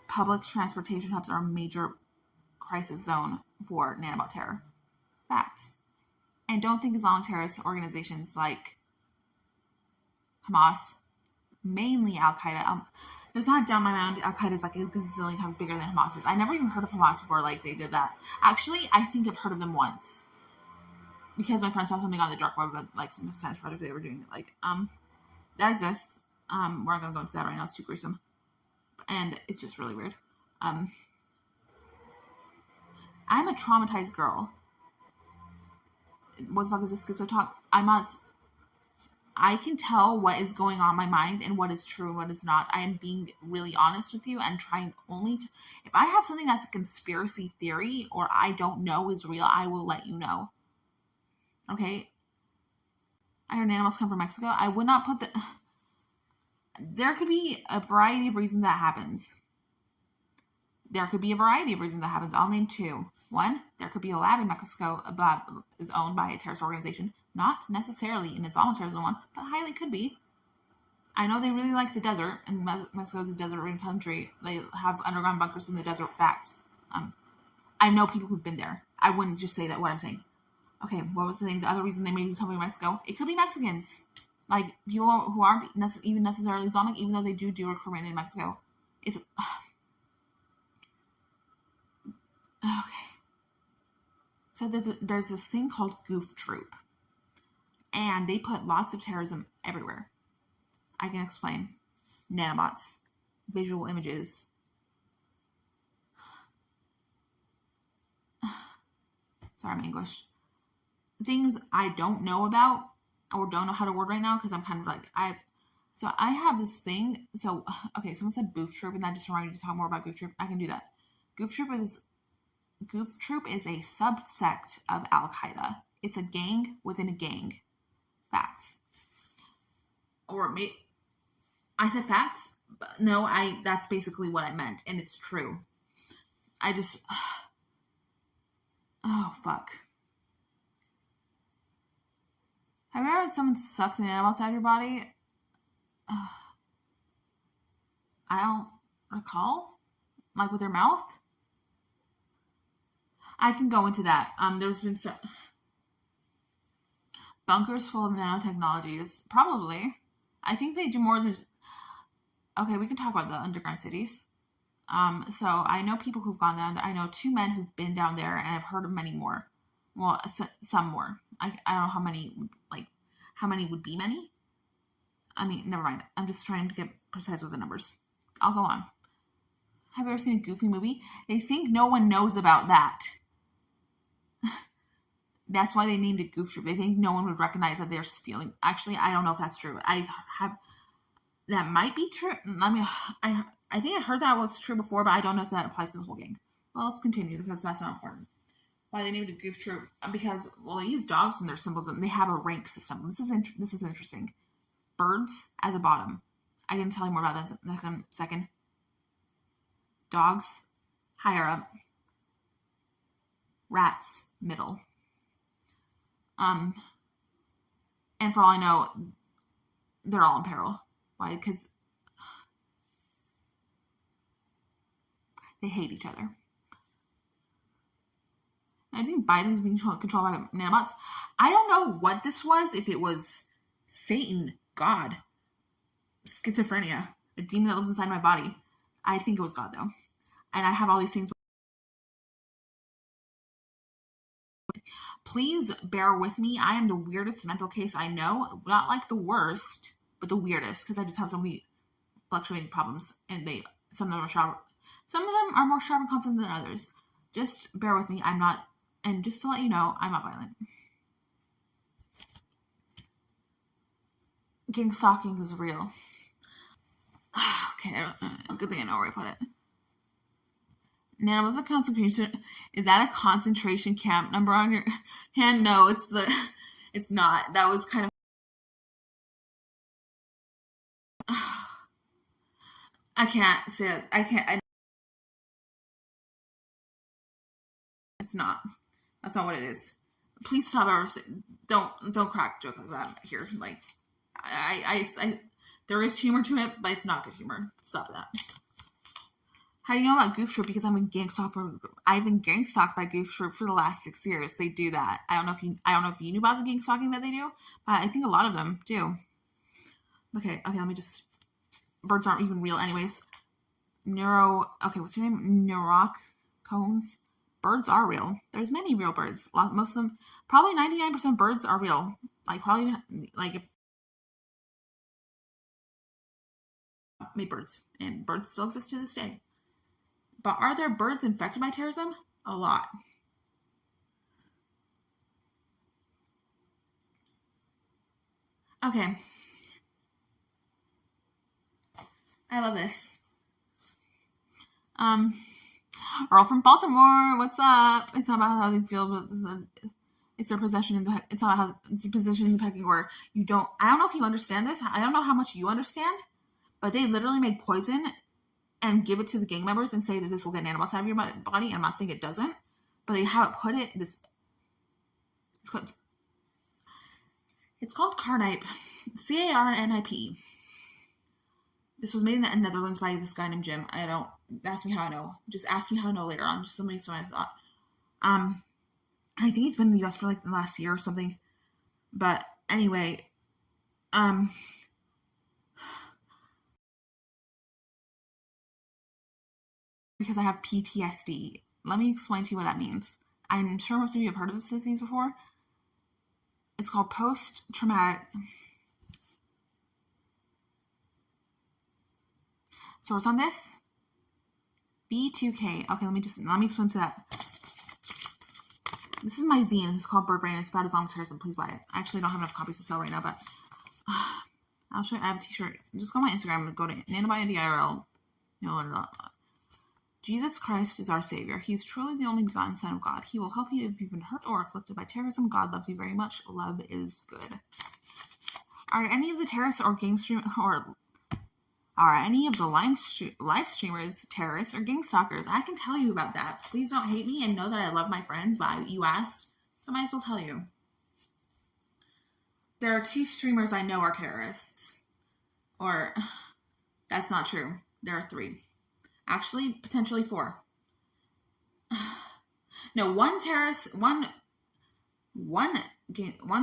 public transportation hubs are a major crisis zone for nanobot terror. Facts. And don't think Islamic terrorist organizations like Hamas, mainly Al-Qaeda. There's not a doubt in my mind Al-Qaeda is like a gazillion times bigger than Hamas is. I never even heard of Hamas before like they did that. Actually, I think I've heard of them once. Because my friend saw something on the dark web about like some science project they were doing. Like, that exists. We're not gonna go into that right now, it's too gruesome. And it's just really weird. I'm a traumatized girl. What the fuck is this schizo talk? I can tell what is going on in my mind and what is true and what is not. I am being really honest with you and trying only to... If I have something that's a conspiracy theory or I don't know is real, I will let you know. Okay? I heard animals come from Mexico. I would not put the... There could be a variety of reasons that happens. I'll name two. One, there could be a lab in Mexico. A lab is owned by a terrorist organization. Not necessarily an Islamic terrorism one, but highly could be. I know they really like the desert, and Mexico is a desert-ridden country. They have underground bunkers in the desert. Facts. I know people who've been there. I wouldn't just say that what I'm saying. Okay, what was the thing? The other reason they may be coming to Mexico? It could be Mexicans. Like, people who aren't even necessarily Islamic, even though they do recruitment in Mexico. It's... Okay. So there's this thing called Goof Troop. And they put lots of terrorism everywhere. I can explain. Nanobots. Visual images. Sorry, I'm English. Things I don't know about or don't know how to word right now because I'm kind of like, I have this thing. So, okay, someone said Goof Troop and that just reminded me to talk more about Goof Troop. I can do that. Goof Troop is a subsect of Al-Qaeda. It's a gang within a gang. Facts. I said facts? No, that's basically what I meant, and it's true. Oh, fuck. Have you ever had someone suck the nanobots out of your body? I don't recall. Like with their mouth? I can go into that. There's been bunkers full of nanotechnologies. Probably. I think they do more than... Okay, we can talk about the underground cities. So I know people who've gone down there. I know 2 men who've been down there, and I've heard of many more. Well, some more. I don't know how many would be many. I mean, never mind. I'm just trying to get precise with the numbers. I'll go on. Have you ever seen a Goofy movie? They think no one knows about that. That's why they named it Goof Troop. They think no one would recognize that they're stealing. Actually, I don't know if that's true. That might be true. I mean, I think I heard that was true before, but I don't know if that applies to the whole gang. Well, let's continue because that's not important. Why they named it Goof Troop? Because, well, they use dogs in their symbols and they have a rank system. This is interesting. Birds at the bottom. I can tell you more about that in a second. Dogs, higher up. Rats, middle. And for all I know, they're all in peril. Why? Because They hate each other. I think Biden's being controlled by nanobots. I don't know what this was, if it was Satan, God, schizophrenia, a demon that lives inside my body. I think it was God, though. And I have all these things. Please bear with me. I am the weirdest mental case I know. Not like the worst, but the weirdest, because I just have so many fluctuating problems, and some of them are sharp. Some of them are more sharp and constant than others. Just bear with me. I'm not, and just to let you know, I'm not violent. Gang stalking is real. Okay, good thing I know where I put it. Nana, was a concentration? Is that a concentration camp number on your hand? No, it's not. That was kind of. I can't say it. I can't. It's not. That's not what it is. Please stop ever. Don't crack joke like that here. Like, I there is humor to it, but it's not good humor. Stop that. How do you know about Goof Troop? Because I've been gang stalked by Goof Troop for the last 6 years. They do that. I don't know if you knew about the gang stalking that they do, but I think a lot of them do. Okay, let me just. Birds aren't even real, anyways. Okay, what's your name? Neuroc cones. Birds are real. There's many real birds. Most of them, probably 99% birds are real. Like probably like made birds, and birds still exist to this day. But are there birds infected by terrorism? A lot. Okay. I love this. Earl from Baltimore, what's up? It's not about how they feel, but it's their possession in the. It's not how it's a position in the pecking order. I don't know if you understand this. I don't know how much you understand, but they literally make poison and give it to the gang members and say that this will get nanobots out of your body. I'm not saying it doesn't, but they have it put it this. It's called Carnip, CARNIP. This was made in the Netherlands by this guy named Jim. Ask me how I know. Just ask me how I know later on. Just something so I thought. I think he's been in the US for like the last year or something. But anyway, because I have PTSD. Let me explain to you what that means. I'm sure most of you have heard of this disease before. It's called post-traumatic. Source on this? B2K. Okay, let me explain to that. This is my zine. It's called Bird Brain. It's about Islamic Terrorism. Please buy it. I actually don't have enough copies to sell right now, but I'll show you. I have a t-shirt. Just go on my Instagram and go to nanobotandy IRL. You'll learn a lot. Jesus Christ is our Savior. He is truly the only begotten Son of God. He will help you if you've been hurt or afflicted by terrorism. God loves you very much. Love is good. Are any of the terrorists or are any of the live streamers terrorists or gang stalkers? I can tell you about that. Please don't hate me and know that I love my friends, but you asked, so I might as well tell you. There are 2 streamers I know are terrorists. Or, that's not true. There are 3. Actually, potentially 4. No, one terrorist, one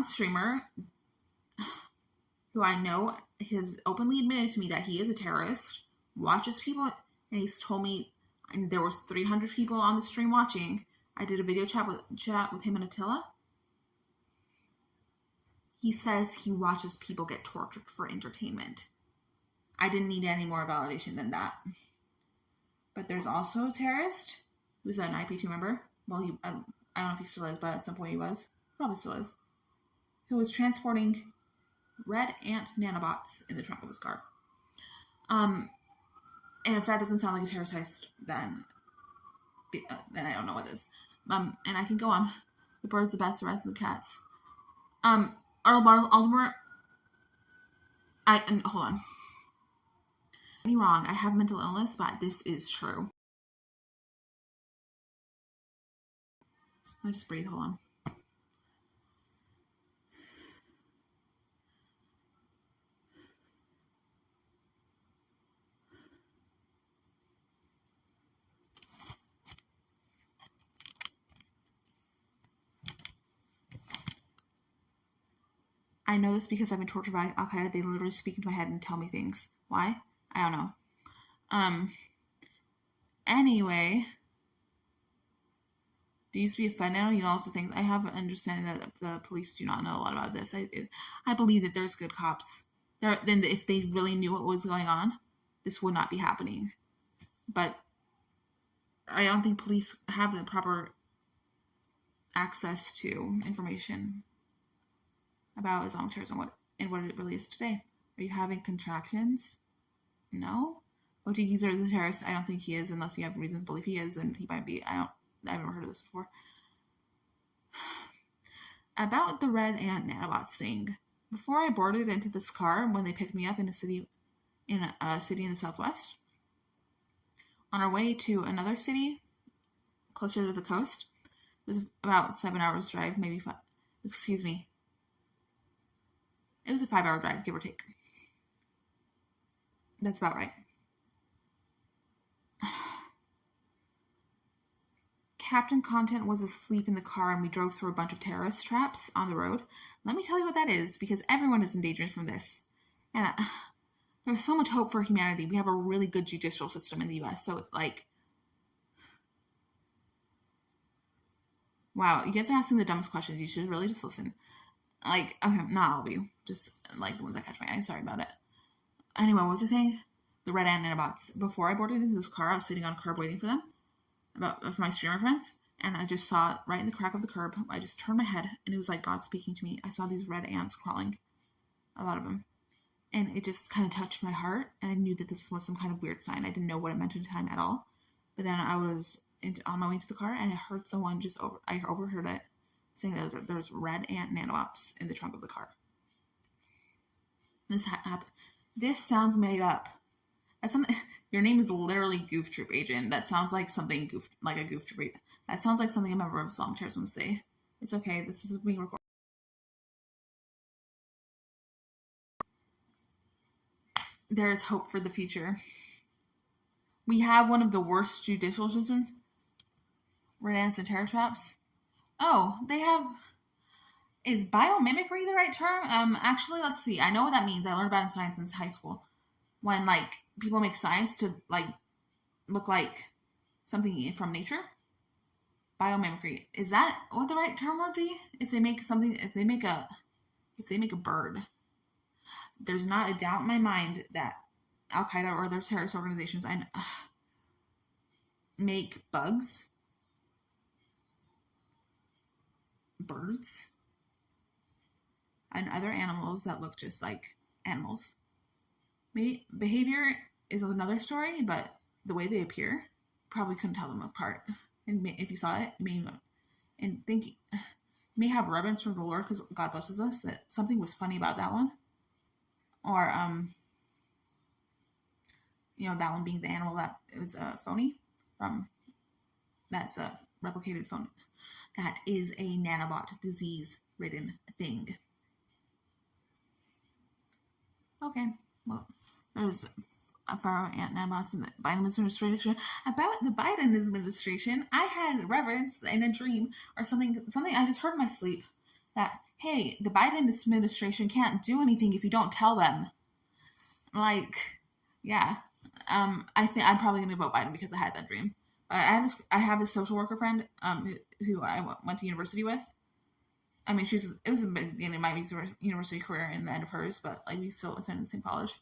streamer who I know has openly admitted to me that he is a terrorist, watches people, and he's told me, and there was 300 people on the stream watching. I did a video chat with him and Attila. He says he watches people get tortured for entertainment. I didn't need any more validation than that. But there's also a terrorist who's an IP2 member. Well, I don't know if he still is, but at some point he was. Probably still is. Who was transporting red ant nanobots in the trunk of his car. And if that doesn't sound like a terrorist heist, then I don't know what is. And I can go on. The birds, the bats, the rats, and the cats. Aldermore. Hold on. Don't get me wrong, I have mental illness, but this is true. Let me just breathe. Hold on. I know this because I've been tortured by Al Qaeda. They literally speak into my head and tell me things. Why? I don't know. Anyway, there used to be a Fed now, lots of things. I have an understanding that the police do not know a lot about this. I believe that there's good cops. Then if they really knew what was going on, this would not be happening. But I don't think police have the proper access to information about Islamic terrorism and what it really is today. Are you having contractions? No. O.J. Geezer is a terrorist. I don't think he is, unless you have reason to believe he is, then he might be. I've never heard of this before. About the red ant nanobots thing. Before I boarded into this car, when they picked me up in a city in the southwest, on our way to another city closer to the coast, it was about 7 hours drive, maybe 5. Excuse me. It was a 5-hour drive, give or take. That's about right. Captain Content was asleep in the car and we drove through a bunch of terrorist traps on the road. Let me tell you what that is, because everyone is endangered from this. And there's so much hope for humanity. We have a really good judicial system in the U.S. So, wow, you guys are asking the dumbest questions. You should really just listen. Okay, not all of you. Just, the ones that catch my eye. Sorry about it. Anyway, what was I saying? The red ant nanobots. Before I boarded into this car, I was sitting on a curb waiting for them. For my streamer friends, and I just saw it right in the crack of the curb. I just turned my head, and it was like God speaking to me. I saw these red ants crawling, a lot of them, and it just kind of touched my heart, and I knew that this was some kind of weird sign. I didn't know what it meant at the time at all, but then I was on my way to the car, and I heard someone I overheard it, saying that there's red ant nanobots in the trunk of the car. This happened. This sounds made up. That's something. Your name is literally Goof Troop Agent. That sounds like something like a Goof Troop. That sounds like something a member of Islamic Terrorism would say. It's okay. This is being recorded. There is hope for the future. We have one of the worst judicial systems. Red ants and terror traps. Oh, they have. Is biomimicry the right term? Actually, let's see. I know what that means. I learned about it in science since high school. When people make science to look like something from nature. Biomimicry. Is that what the right term would be? If they make a bird. There's not a doubt in my mind that Al Qaeda or other terrorist organizations make bugs, birds, and other animals that look just like animals. Behavior is another story, but the way they appear, probably couldn't tell them apart. And if you saw it, you may have reverence for the Lord because God blesses us that something was funny about that one, or that one being the animal that is phony that's a replicated phony. That is a nanobot disease-ridden thing. Okay, well. There's a far ant nanobots in the Biden administration. About the Biden administration, I had reverence in a dream or something I just heard in my sleep that, hey, the Biden administration can't do anything if you don't tell them. Yeah. I think I'm probably going to vote Biden because I had that dream. I have a social worker friend who I went to university with. I mean, it was the beginning of my university career and the end of hers, but we still attended the same college.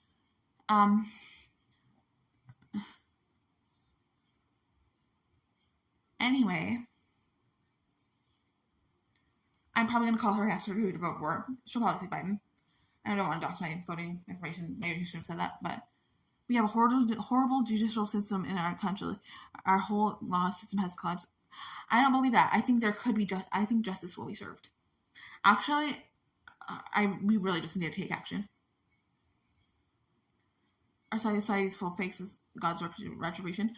Anyway, I'm probably going to call her and ask her who to vote for. She'll probably say Biden. And I don't want to dox my voting information. Maybe you should have said that. But we have a horrible judicial system in our country. Our whole law system has collapsed. I don't believe that. I think there could be I think justice will be served. Actually, we really just need to take action. Our society is full of fakes as God's retribution.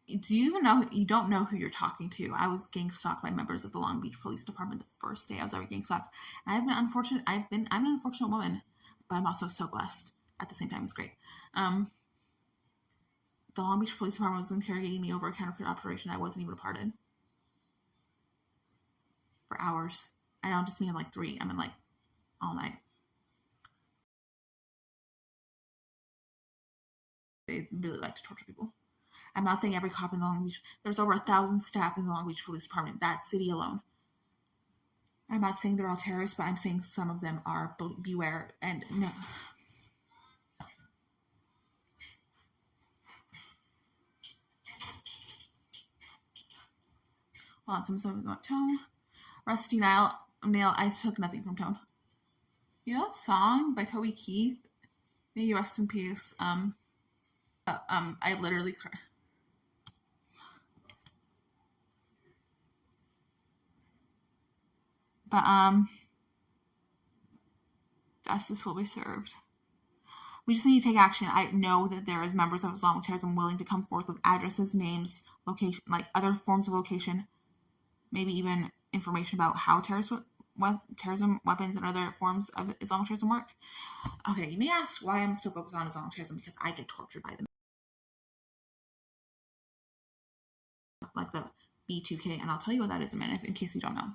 Do you even know? You don't know who you're talking to. I was gang stalked by members of the Long Beach Police Department the first day I was ever gang stalked. And I'm an unfortunate woman, but I'm also so blessed. At the same time, it's great. The Long Beach Police Department was interrogating me over a counterfeit operation I wasn't even a part in. For hours. I don't just mean 3. I mean all night. they really like to torture people. I'm not saying every cop in the Long Beach. There's over 1,000 staff in the Long Beach Police Department. That city alone. I'm not saying they're all terrorists, but I'm saying some of them are. Beware. And no. Hold on, someone's about Tone. Rusty Nail. I took nothing from Tone. You know that song by Toby Keith? May you rest in peace. I literally cried. But justice will be served. We just need to take action. I know that there is members of Islamic terrorism willing to come forth with addresses, names, location, like other forms of location, maybe even information about how terrorism weapons and other forms of Islamic terrorism work. Okay, you may ask why I'm so focused on Islamic terrorism, because I get tortured by them. Like the B2K, and I'll tell you what that is in a minute in case you don't know.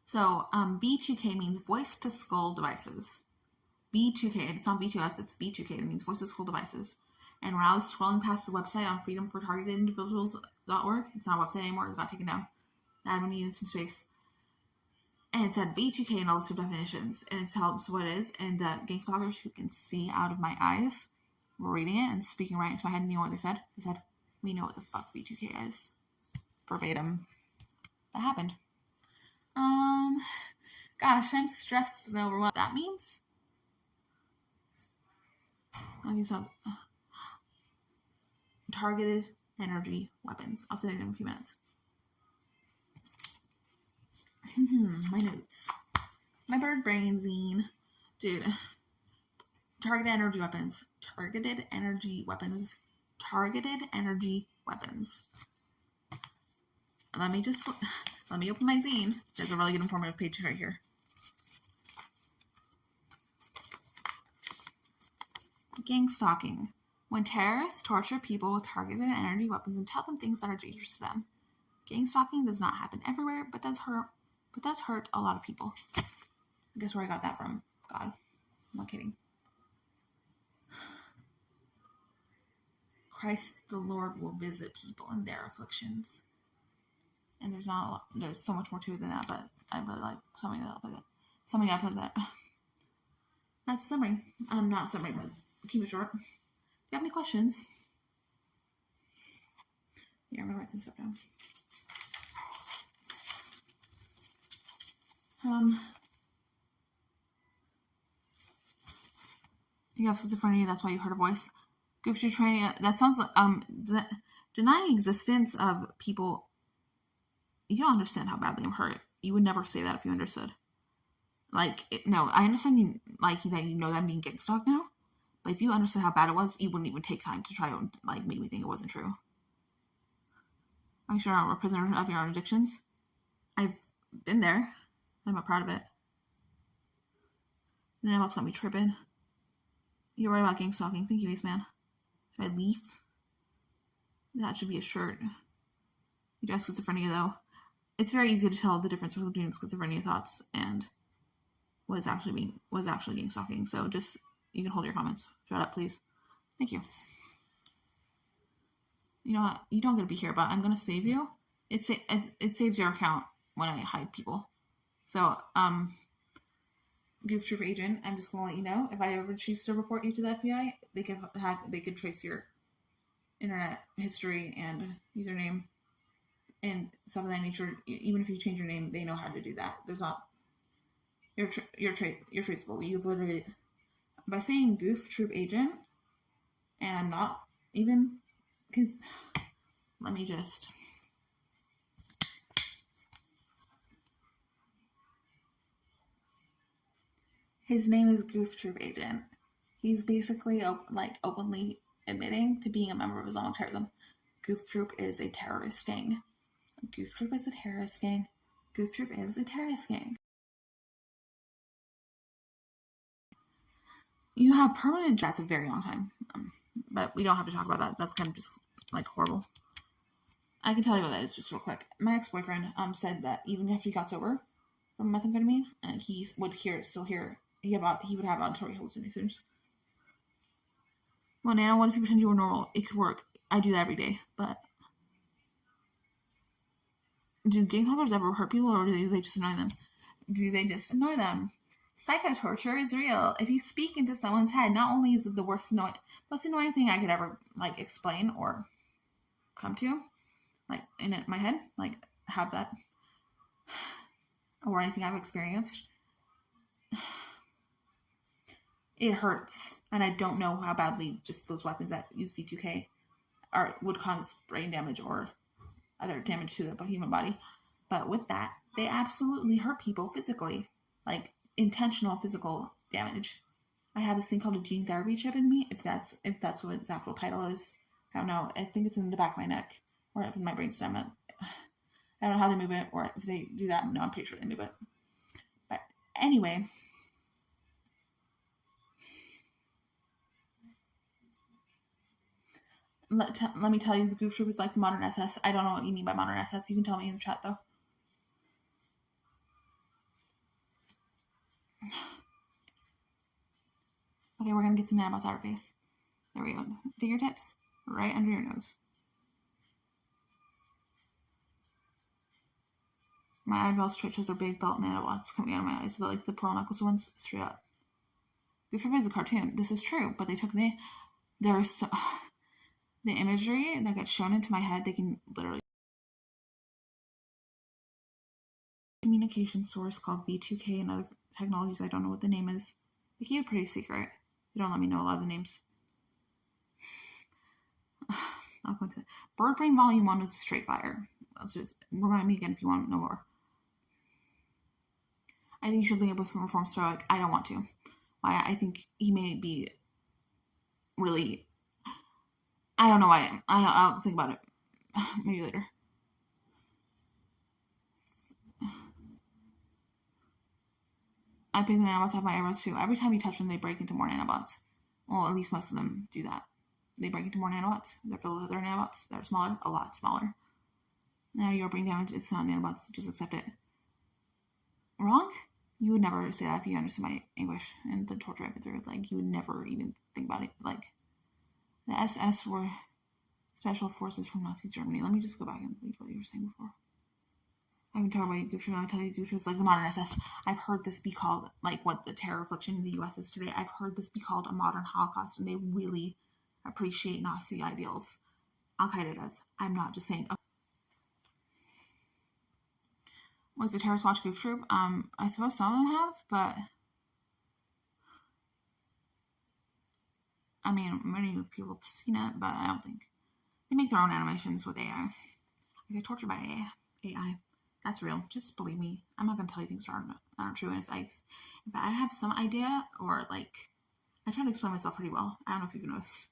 So B2K means voice to skull devices. B2K, it's not B2S, it's B2K. It means voice to skull devices. And when I was scrolling past the website on freedomfortargeted.individuals.org, it's not a website anymore, it got taken down. The admin needed some space. And it said B2K and a list of definitions. And it tells what it is. And the gang stalkers who can see out of my eyes were reading it and speaking right into my head. And you know what they said? They said, we know what the fuck B2K is. Verbatim. That happened. Gosh, I'm stressed over what that means. I guess targeted energy weapons. I'll say that in a few minutes. My notes. My bird brain zine. Dude. Targeted energy weapons. Targeted energy weapons. Targeted energy weapons. Let me open my zine. There's a really good informative page right here. Gang stalking. When terrorists torture people with targeted energy weapons and tell them things that are dangerous to them. Gang stalking does not happen everywhere, but does hurt a lot of people. Guess where I got that from? God. I'm not kidding. Christ the Lord will visit people in their afflictions. And there's so much more to it than that, but I really like summing it up like that. Summing up like that. That's a summary. Not a summary, but keep it short. Do you have any questions? Yeah, I'm gonna write some stuff down. You have schizophrenia, that's why you heard a voice. Goof your training, that sounds like, denying existence of people. You don't understand how badly I'm hurt. You would never say that if you understood. No, I understand you, that you know that I'm being gang stalked now. But if you understood how bad it was, you wouldn't even take time to try to, make me think it wasn't true. Are you sure I'm a prisoner of your own addictions? I've been there. I'm not proud of it. And then else got me tripping. You're right about gang stalking. Thank you, Ace Man. Should I leave? That should be a shirt. You do have schizophrenia, though. It's very easy to tell the difference between schizophrenia thoughts and what is actually gang stalking. So just, you can hold your comments. Shut up, please. Thank you. You know what? You don't get to be here, but I'm going to save you. It saves your account when I hide people. So, Goof Troop Agent, I'm just going to let you know, if I ever choose to report you to the FBI, they could trace your internet history and username and stuff of that nature. Even if you change your name, they know how to do that. There's not, you're traceable. You've literally, by saying Goof Troop Agent, and I'm not even, let me just, his name is Goof Troop Agent. He's basically openly admitting to being a member of Islamic terrorism. Goof Troop is a terrorist gang. Goof Troop is a terrorist gang. Goof Troop is a terrorist gang. You have permanent, that's a very long time. But we don't have to talk about that. That's kind of just horrible. I can tell you what that is just real quick. My ex-boyfriend said that even after he got sober from methamphetamine, and he would still hear, he would have auditory hallucinations. Well, Nana, what if you pretend you were normal? It could work. I do that every day. But do gang talkers ever hurt people, or do they just annoy them? Do they just annoy them? Psycho torture is real. If you speak into someone's head, not only is it the most annoying thing I could ever like explain or come to, like in my head, like have that, or anything I've experienced, it hurts, and I don't know how badly just those weapons that use V2K would cause brain damage or other damage to the human body. But with that, they absolutely hurt people physically, like intentional physical damage. I have this thing called a gene therapy chip in me, if that's what its actual title is. I don't know. I think it's in the back of my neck or up in my brainstem. I don't know how they move it, or if they do that. No, I'm pretty sure they move it. But anyway, let me tell you, the Goof Troop is like the modern SS. I don't know what you mean by modern SS. You can tell me in the chat, though. Okay, we're going to get some nanobots out of our face. There we go. Fingertips right under your nose. My eyebrows twitch as are big belt nanobots coming out of my eyes. They're like the pearl necklace ones, straight up. Goof Troop is a cartoon. This is true, but they took the imagery that gets shown into my head. They can literally communication source called V2K and other technologies. I don't know what the name is. They keep it pretty secret. They don't let me know a lot of the names. I'll go into Bird Brain Volume 1 is straight fire. Let's just remind me again if you want to know more. I think you should link up with Reform Stoic. I don't want to. I think he may be really... I don't know why. I'll think about it. Maybe later. I pick the nanobots off my eyebrows too. Every time you touch them, they break into more nanobots. Well, at least most of them do that. They break into more nanobots. They're filled with other nanobots. They're smaller, a lot smaller. Now your brain damage is not nanobots. Just accept it. Wrong? You would never say that if you understood my anguish and the torture I've been through. Like, you would never even think about it. Like, the SS were special forces from Nazi Germany. Let me just go back and read what you were saying before. I haven't talked about you, Goof Troop. I'll tell you, Goof Troop is like the modern SS. I've heard this be called, like what the terror affliction in the U.S. is today. I've heard this be called a modern Holocaust, and they really appreciate Nazi ideals. Al-Qaeda does. I'm not just saying. Was the terrorist watch Goof Troop? I suppose some of them have, but I mean, many people have seen it, but I don't think they make their own animations with AI. They get tortured by AI. That's real. Just believe me. I'm not gonna tell you things that aren't true. And if I have some idea, or like, I try to explain myself pretty well. I don't know if you've noticed.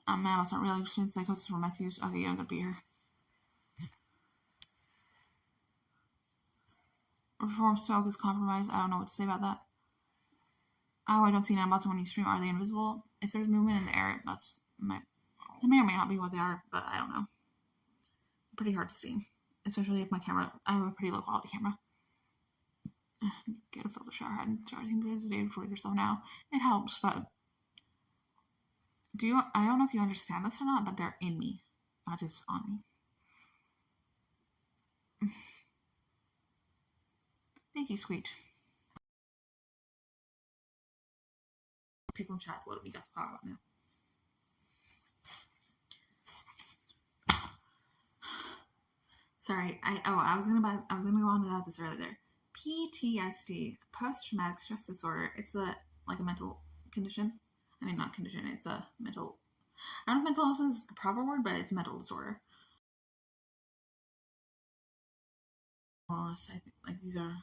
Man, it's not really explain psychosis from Matthews. Okay, you don't gotta be here. Reform Stoic is compromised. I don't know what to say about that. Oh, I don't see nanobots when you stream. Are they invisible? If there's movement in the air, it may or may not be what they are, but I don't know. Pretty hard to see. Especially if my camera, I have a pretty low quality camera. Get a filter shower head and start thinking the day before yourself now. It helps, but I don't know if you understand this or not, but they're in me, not just on me. Thank you, Squeech. People in chat, what do we got to talk about now? Sorry, I was gonna go on to that this earlier. PTSD, post-traumatic stress disorder. It's a mental condition. I mean, not condition. It's a mental. I don't know if mental illness is the proper word, but it's a mental disorder. I think like these are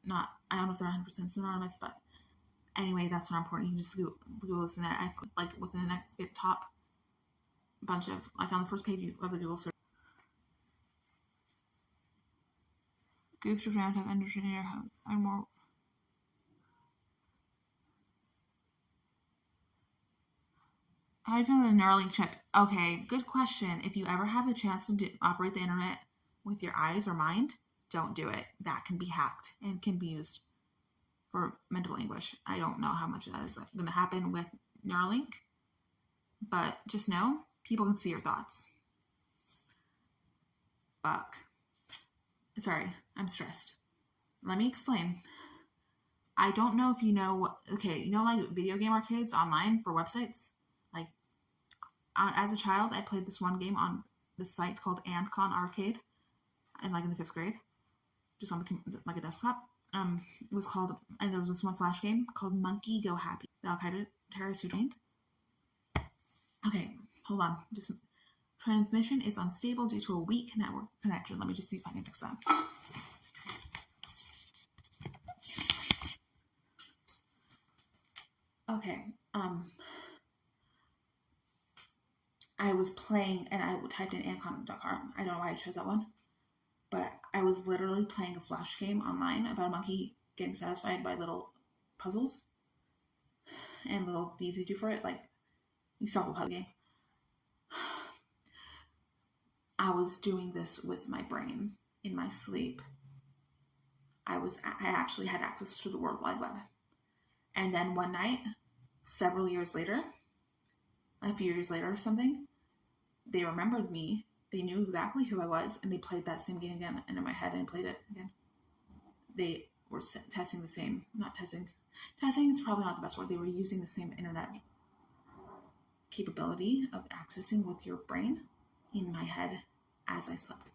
not. I don't know if they're 100% synonymous, but anyway, that's not important. You can just Google this and that. I like within the top bunch of like on the first page of the Google search. Goof Troop now have understanding and more. How do you feel the Neuralink chip? Okay, good question. If you ever have a chance to operate the internet with your eyes or mind, don't do it. That can be hacked and can be used for mental anguish. I don't know how much of that is going to happen with Neuralink, but just know people can see your thoughts. Fuck. Sorry, I'm stressed. Let me explain. I don't know if you know, okay, you know, like video game arcades online for websites? Like, as a child, I played this one game on this site called Antcon Arcade, and like in the 5th grade, just on the like a desktop. It was called, and there was this one flash game called Monkey Go Happy. The Al Qaeda terrorists who joined. Okay, hold on. Just transmission is unstable due to a weak network connection. Let me just see if I can fix that. Okay. I was playing, and I typed in ancon.com. I don't know why I chose that one, but I was literally playing a flash game online about a monkey getting satisfied by little puzzles and little deeds you do for it. Like, you solve a puzzle game. I was doing this with my brain in my sleep. I actually had access to the World Wide Web. And then one night, several years later, a few years later or something, they remembered me. They knew exactly who I was, and they played that same game again. And in my head, and played it again. They were testing the same, not testing. Testing is probably not the best word. They were using the same internet capability of accessing with your brain in my head as I slept.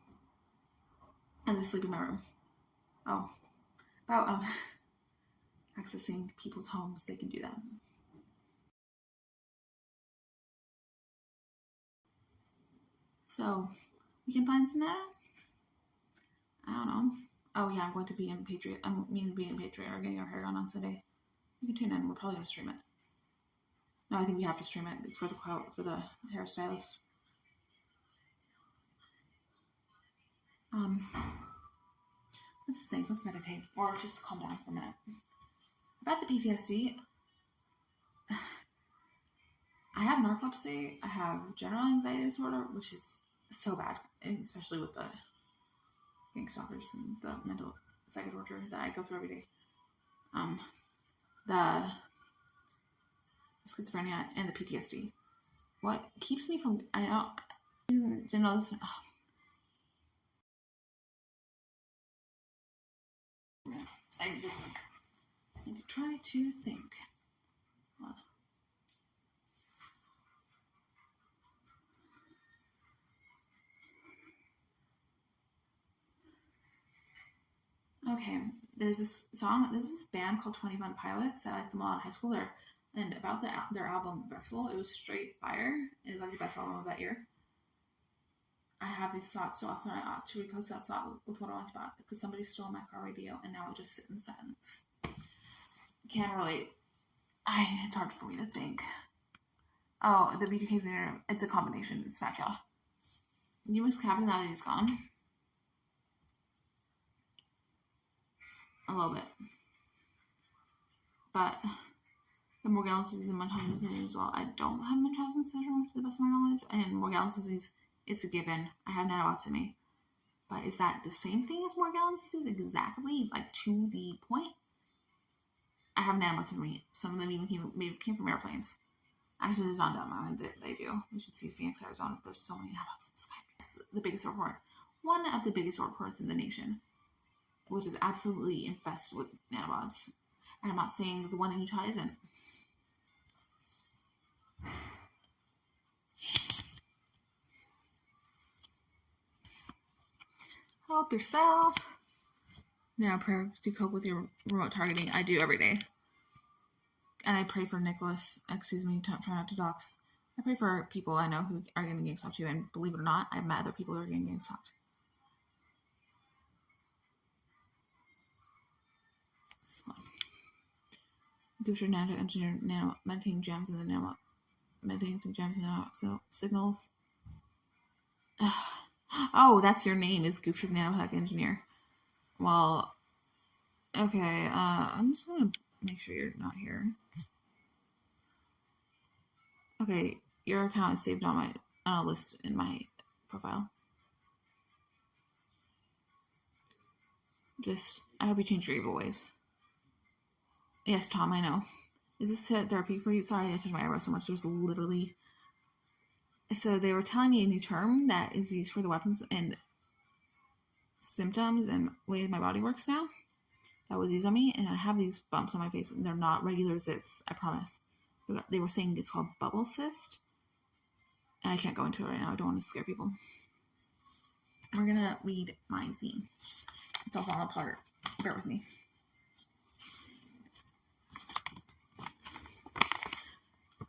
As I sleep in my room. Oh, about accessing people's homes, they can do that. So, weekend plans now? I don't know. Oh yeah, I'm going to Vegan Patriot. Me and Vegan Patriot are getting our hair done on Sunday. You can tune in. We're probably going to stream it. No, I think we have to stream it. It's for the clout, for the hairstylist. Let's think. Let's meditate. Or just calm down for a minute. About the PTSD, I have narcolepsy. I have general anxiety disorder, which is so bad, especially with the gang stalkers and the mental psycho torture that I go through every day. The schizophrenia and the PTSD. What keeps me from? I didn't know this. Oh. I need to think. I need to try to think. Okay, there's this band called 21 Pilots. I liked them a lot in high school. And about their album Vessel, it was straight fire. It was like the best album of that year. I have these thoughts so often I ought to replace that thought with what I want about because somebody stole my car radio and now I just sit in silence. Can't relate. It's hard for me to think. Oh, the BTK's there. It's a combination. It's fat y'all. You miss Captain now that he's gone? A little bit. But the Morgellons disease and Munchausen disease as well. I don't have Munchausen syndrome to the best of my knowledge. And Morgellons disease, it's a given. I have nanobots in me. But is that the same thing as Morgellons disease? Exactly, like to the point? I have nanobots in me. Some of them even came from airplanes. Actually, there's not that many that they do. You should see Phoenix, Arizona. There's so many nanobots in the sky. It's the biggest airport. One of the biggest airports in the nation. Which is absolutely infested with nanobots. And I'm not saying the one in Utah isn't. Help yourself. Now, prayer to cope with your remote targeting. I do every day. And I pray for Nicholas. Excuse me, try not to dox. I pray for people I know who are getting gang stalked too. And believe it or not, I've met other people who are getting gang stalked. Gujarat nano engineer nano meditating gems in the nano so signals. Oh, that's your name is Gujarat Nanotech Engineer. Well, okay. I'm just gonna make sure you're not here. Okay, your account is saved on a list in my profile. I hope you change your evil ways. Yes, Tom, I know. Is this therapy for you? Sorry, I touched my eyebrow so much. There's literally... So they were telling me a new term that is used for the weapons and symptoms and way my body works now. That was used on me, and I have these bumps on my face, and they're not regular zits, I promise. They were saying it's called bubble cyst, and I can't go into it right now. I don't want to scare people. We're gonna read my zine. It's all falling apart. Bear with me.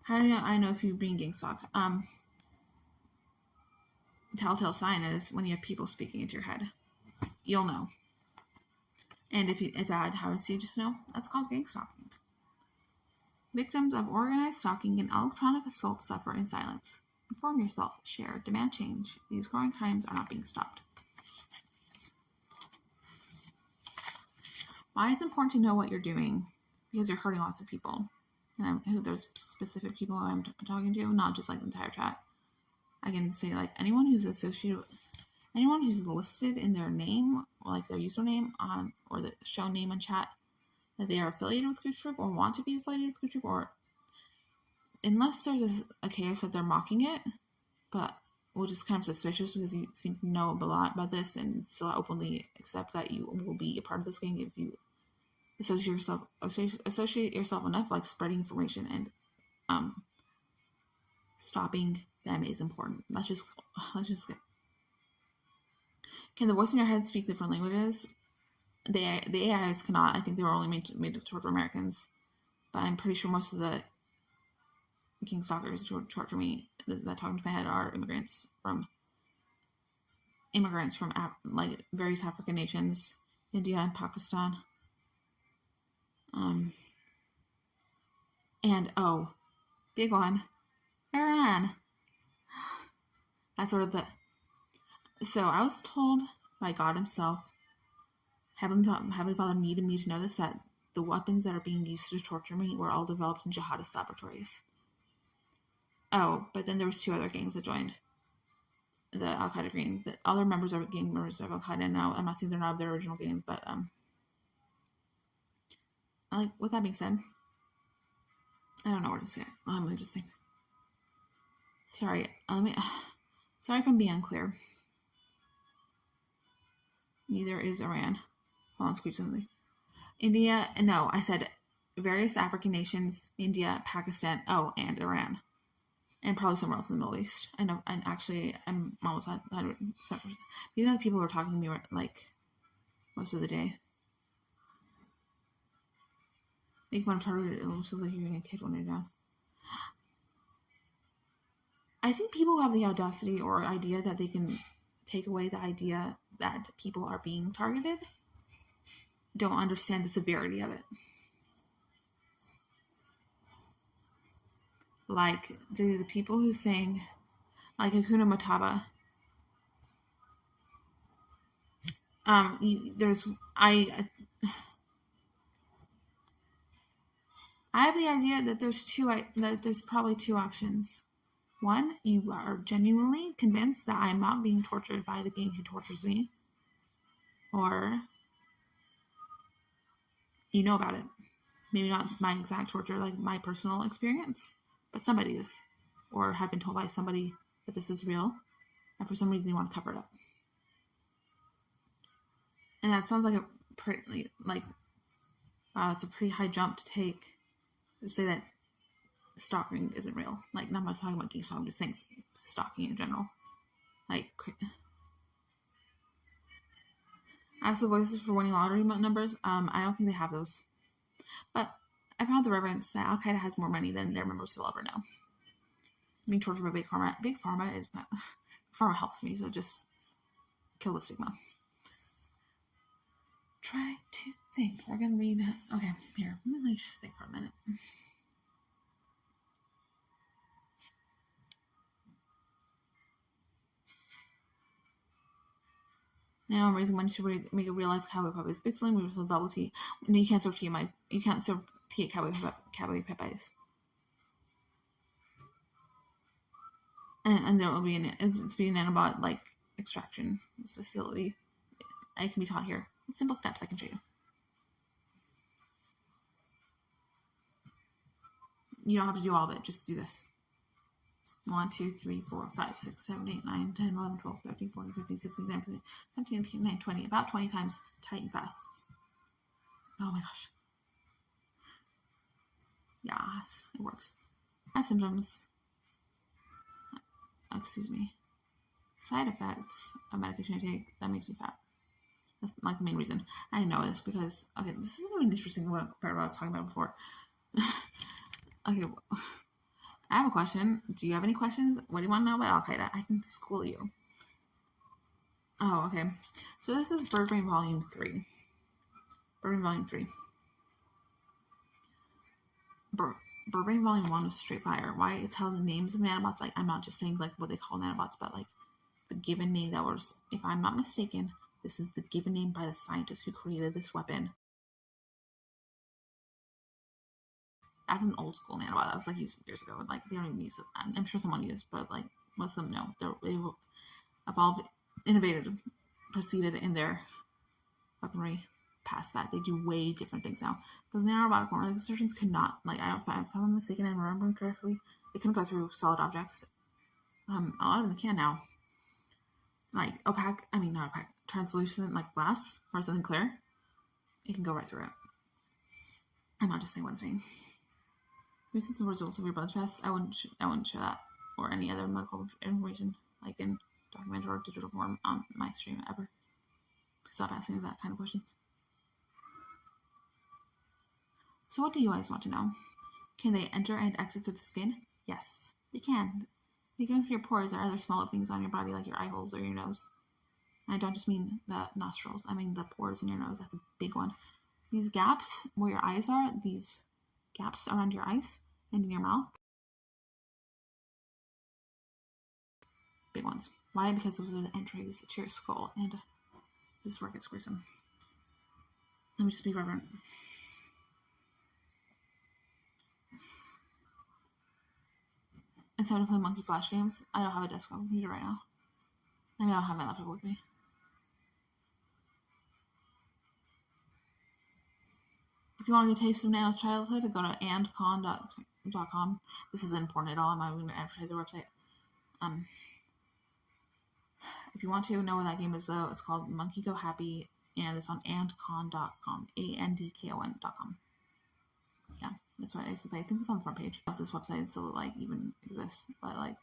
How do I know if you're being gang stalked? Telltale sign is when you have people speaking into your head. You'll know. And if that happens to you, just know that's called gang stalking. Victims of organized stalking and electronic assault suffer in silence. Inform yourself, share, demand change. These growing crimes are not being stopped. Why it's important to know what you're doing? Because you're hurting lots of people. And there's specific people I'm talking to, not just like the entire chat. I can say like anyone who's listed in their name, like their username on, or the show name on chat, that they are affiliated with Gooch Troop or want to be affiliated with Gooch Troop, or unless there's a case that they're mocking it, but we're just kind of suspicious because you seem to know a lot about this and still openly accept that you will be a part of this gang if you associate yourself enough, like spreading information and stopping them is important. Let's just get. Can the voice in your head speak different languages? The AIs cannot. I think they were only made to torture Americans, but I'm pretty sure most of the gang stalkers who torture me that talk into my head are immigrants from like various African nations, India and Pakistan. And big one, Iran. That's sort of the. So I was told by God Himself, Heavenly Father needed me to know this, that the weapons that are being used to torture me were all developed in jihadist laboratories. Oh, but then there was 2 other gangs that joined the Al Qaeda gang. The other members are gang members of Al Qaeda now. I'm not saying they're not of their original gangs, but with that being said, I don't know what to say. Let me just think. Sorry if I'm being unclear. Neither is Iran. Hold on, squeeze something. India, no, I said various African nations, India, Pakistan, and Iran. And probably somewhere else in the Middle East. I know, and actually, I'm almost at 100%. These are the people who are talking to me, like, most of the day. Make fun of targeted, it looks like you're getting a kid when you're down. I think people have the audacity or idea that they can take away the idea that people are being targeted. Don't understand the severity of it. Like, do the people who sing, like Hakuna Matata, I have the idea that there's probably 2 options. One, you are genuinely convinced that I'm not being tortured by the gang who tortures me. Or you know about it. Maybe not my exact torture, like my personal experience, but somebody is. Or have been told by somebody that this is real, and for some reason you want to cover it up. And that sounds like a pretty, wow, it's a pretty high jump to take to say that stalking isn't real. Like, not talking about gang stalking, I'm just saying stalking in general. Like, ask the voices for winning lottery numbers. I don't think they have those. But I found the reverence that Al Qaeda has more money than their members will ever know. Being tortured by Big Pharma. Big Pharma is not. Pharma helps me, so just kill the stigma. Try to think. We're gonna read. Okay, here. Let me just think for a minute. Now I'm raising money to make a real life cowboy puppies. Bitchling, we were bubble tea. No, you can't serve tea at cowboy puppies. and there will be an nanobot like extraction. This facility, it can be taught here. Simple steps I can show you. You don't have to do all of it. Just do this. 1, 2, 3, 4, 5, 6, 7, 8, 9, 10, 11, 12, 13, 14, 15, 16, 17, 17, 18, 19, 20. About 20 times, tight and fast. Oh my gosh. Yes, it works. I have symptoms. Excuse me. Side effects of medication I take that makes me fat. That's like the main reason. I didn't know this because, okay, this is an interesting one compared to what I was talking about before. Okay, I have a question. Do you have any questions? What do you want to know about Al-Qaeda? I can school you. Oh, okay. So this is Bird Brain Volume 3. Bird Brain Volume 3. Bird Brain Volume 1 was straight fire. Why it tells the names of nanobots, like I'm not just saying like what they call nanobots, but like the given name that was, if I'm not mistaken, this is the given name by the scientist who created this weapon. That's an old school nanobot that was like used years ago. Like they don't even use it. I'm sure someone used, but like most of them know. They evolved, innovated, proceeded in their weaponry past that. They do way different things now. Those nanorobotic organizations could not, like, I don't, if I'm mistaken and remembering correctly, they couldn't go through solid objects. A lot of them can now. Like not opaque, translucent, like glass or something clear. It can go right through it. I'm not just saying what I'm saying. If you see the results of your blood tests, I wouldn't share that or any other medical information, like in documentary or digital form on my stream ever. Stop asking me that kind of questions. So what do you guys want to know? Can they enter and exit through the skin? Yes, they can. They go through your pores or other small openings on your body, like your eye holes or your nose. And I don't just mean the nostrils. I mean the pores in your nose. That's a big one. These gaps where your eyes are, these gaps around your eyes and in your mouth, big ones. Why? Because those are the entries to your skull, and this is where it gets gruesome. Let me just be reverent. Instead of playing monkey flash games, I don't have a desktop computer right now. I mean, I don't have my laptop with me. If you want to get a taste of Nano's childhood, go to andcon.com. This isn't important at all. I'm not even going to advertise their website. If you want to know what that game is, though, it's called Monkey Go Happy, and it's on andcon.com. ANDKON.com. Yeah, that's what I used to play. I think it's on the front page of this website still like even exists. But like,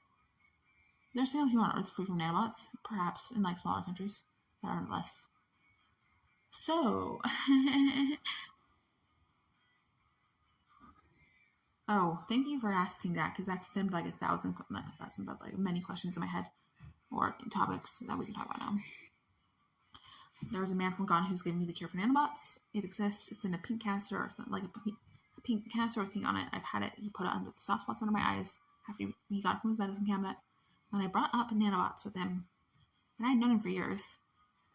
they're saying if you want Earth free from nanobots, perhaps in like smaller countries that are less. So, oh, thank you for asking that, because that stemmed like many questions in my head, or topics that we can talk about now. There was a man from Ghana who's giving me the cure for nanobots. It exists. It's in a pink canister or something, like a pink canister with pink on it. I've had it. He put it under the soft spots under my eyes after he got it from his medicine cabinet. When I brought up nanobots with him, and I had known him for years,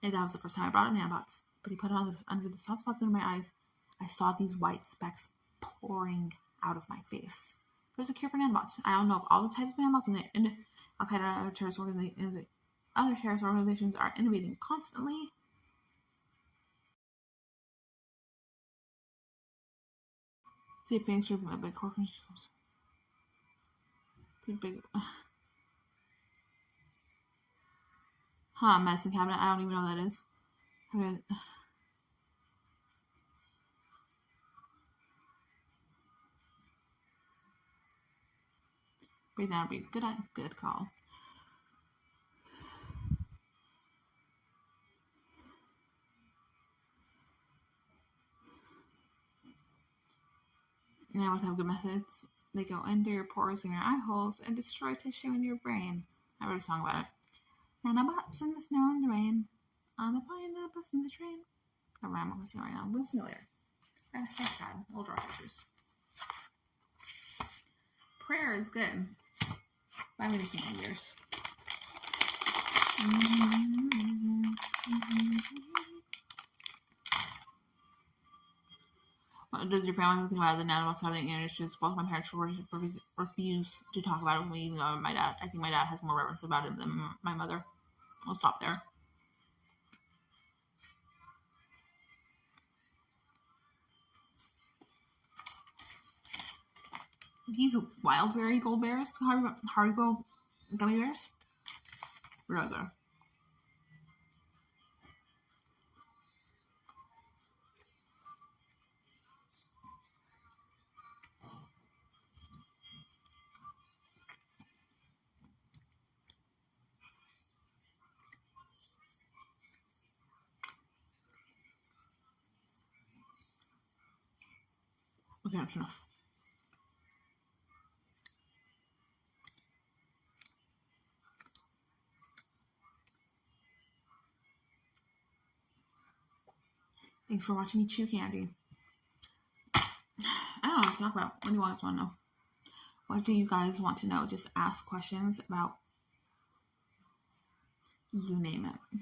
and that was the first time I brought up nanobots, but he put it under the soft spots under my eyes. I saw these white specks pouring out of my face. There's a cure for nanobots. I don't know if all the types of nanobots in Al-Qaeda and other terrorist organizations are innovating constantly. See a fancy group of big corporations. See a big. Medicine cabinet. I don't even know what that is. Okay. Breathe out, breathe. Good call. Nanobots have good methods. They go into your pores and your eye holes and destroy tissue in your brain. I wrote a song about it. Nanobots in the snow and the rain. On the plane, the bus and the train. I don't remember what I'm listening right now. We'll see you later. I have a space pad. We'll draw pictures. Prayer is good. But I'm going to see my ears. Does your family think about the nanobotandy and issues? Both my parents refuse to talk about it with me, even though my dad, I think my dad has more reverence about it than my mother. We'll stop there. These wild berry gold bears, Haribo gummy bears, really good. Okay, that's enough. Thanks for watching me chew candy. I don't know what to talk about. What do you guys want to know? What do you guys want to know? Just ask questions about you name it.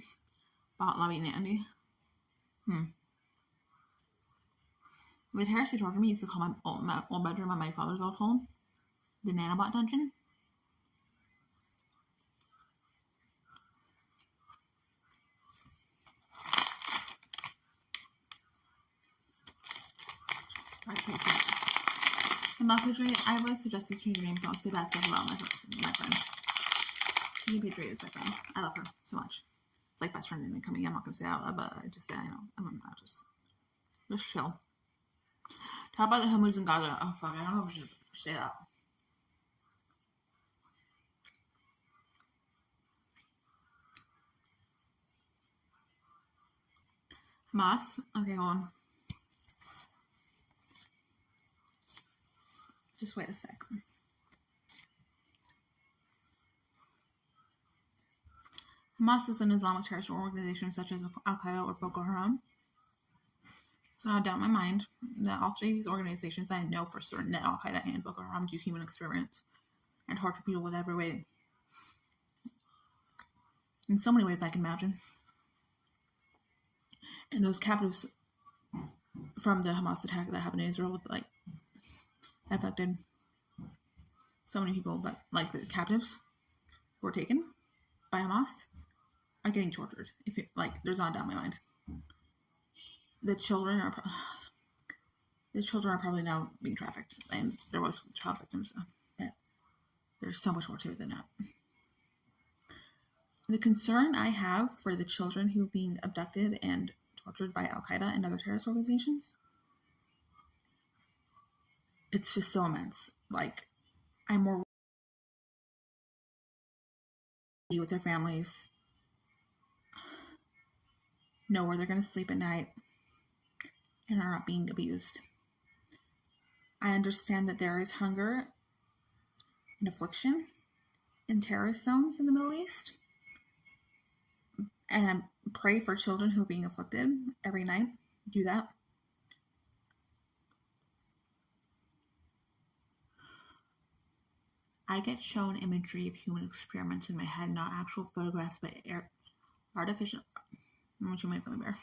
About loving Andy. With Harris, who tortured me, used to call my old bedroom at my father's old home the nanobot dungeon. And about Patriot, I would suggest you change your name to say that's as well, my friend. Patriot is my friend. I love her so much. It's like best friend in me coming. I'm not gonna say out loud, but I just, I know. I'm not just chill. Talk about the Hamas in Gaza. Oh fuck, I don't know if we should say that. Hamas. Okay, hold on. Just wait a sec. Hamas is an Islamic terrorist organization such as Al-Qaeda or Boko Haram. So I doubt in my mind that all three of these organizations, I know for certain that Al-Qaeda and Boko Haram do human experiments and torture people whatever way. In so many ways I can imagine. And those captives from the Hamas attack that happened in Israel, like, affected so many people, but like the captives who were taken by Hamas are getting tortured. If it, like, there's not a doubt in my mind. The children are probably now being trafficked, and there was child victims. But there's so much more to it than that. The concern I have for the children who are being abducted and tortured by Al-Qaeda and other terrorist organizations, it's just so immense. Like, I'm more with their families, know where they're going to sleep at night, and are not being abused. I understand that there is hunger and affliction in terrorist zones in the Middle East, and I pray for children who are being afflicted every night. Do that. I get shown imagery of human experiments in my head, not actual photographs, but artificial. I'm watching my family bear.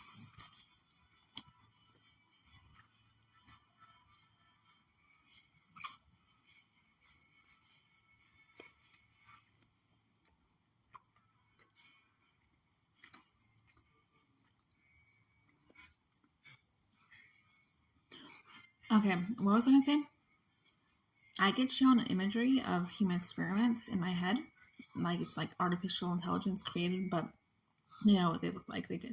Okay, what was I gonna say? I get shown imagery of human experiments in my head, like it's like artificial intelligence created, but you know what they look like. They get.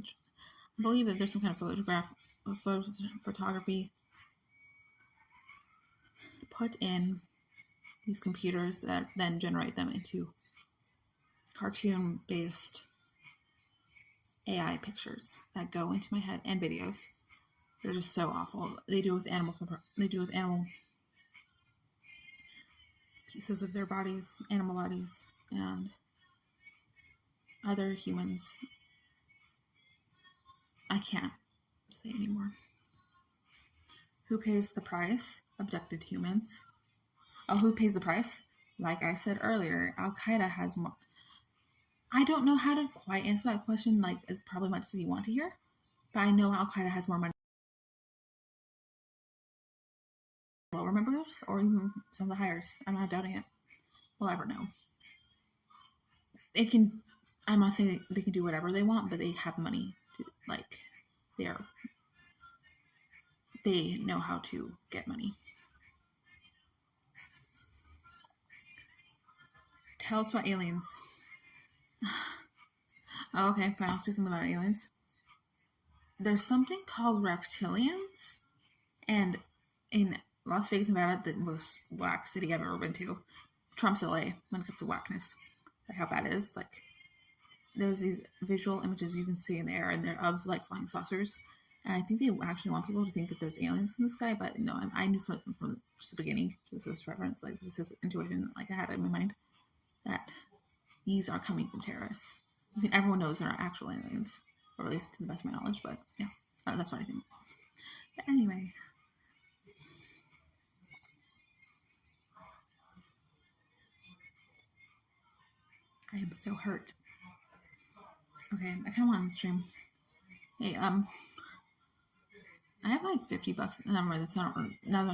I believe that there's some kind of photography put in these computers that then generate them into cartoon-based AI pictures that go into my head, and videos. They're just so awful. They do with animal pieces of their bodies, animal bodies, and other humans. I can't say anymore. Who pays the price? Abducted humans. Oh, who pays the price? Like I said earlier, Al-Qaeda has more. I don't know how to quite answer that question, like, as probably much as you want to hear, but I know Al-Qaeda has more money lower members or even some of the hires. I'm not doubting it. We'll ever know. It can. I'm not saying they can do whatever they want, but they have money to like. They know how to get money. Tell us about aliens. Oh, okay, fine. Let's do something about aliens. There's something called reptilians, and in Las Vegas, Nevada, the most whack city I've ever been to, trumps LA when it comes to whackness. Like how bad it is. Like there's these visual images you can see in the air, and they're of like flying saucers. And I think they actually want people to think that there's aliens in the sky, but no, I knew from just the beginning, just this reference, like this is intuition, like I had it in my mind, that these are coming from terrorists. I think everyone knows they're not actual aliens, or at least to the best of my knowledge, but yeah, that's what I think. But anyway. I am so hurt. Okay, I kind of want to stream. Hey, I have like $50. Never mind, that's not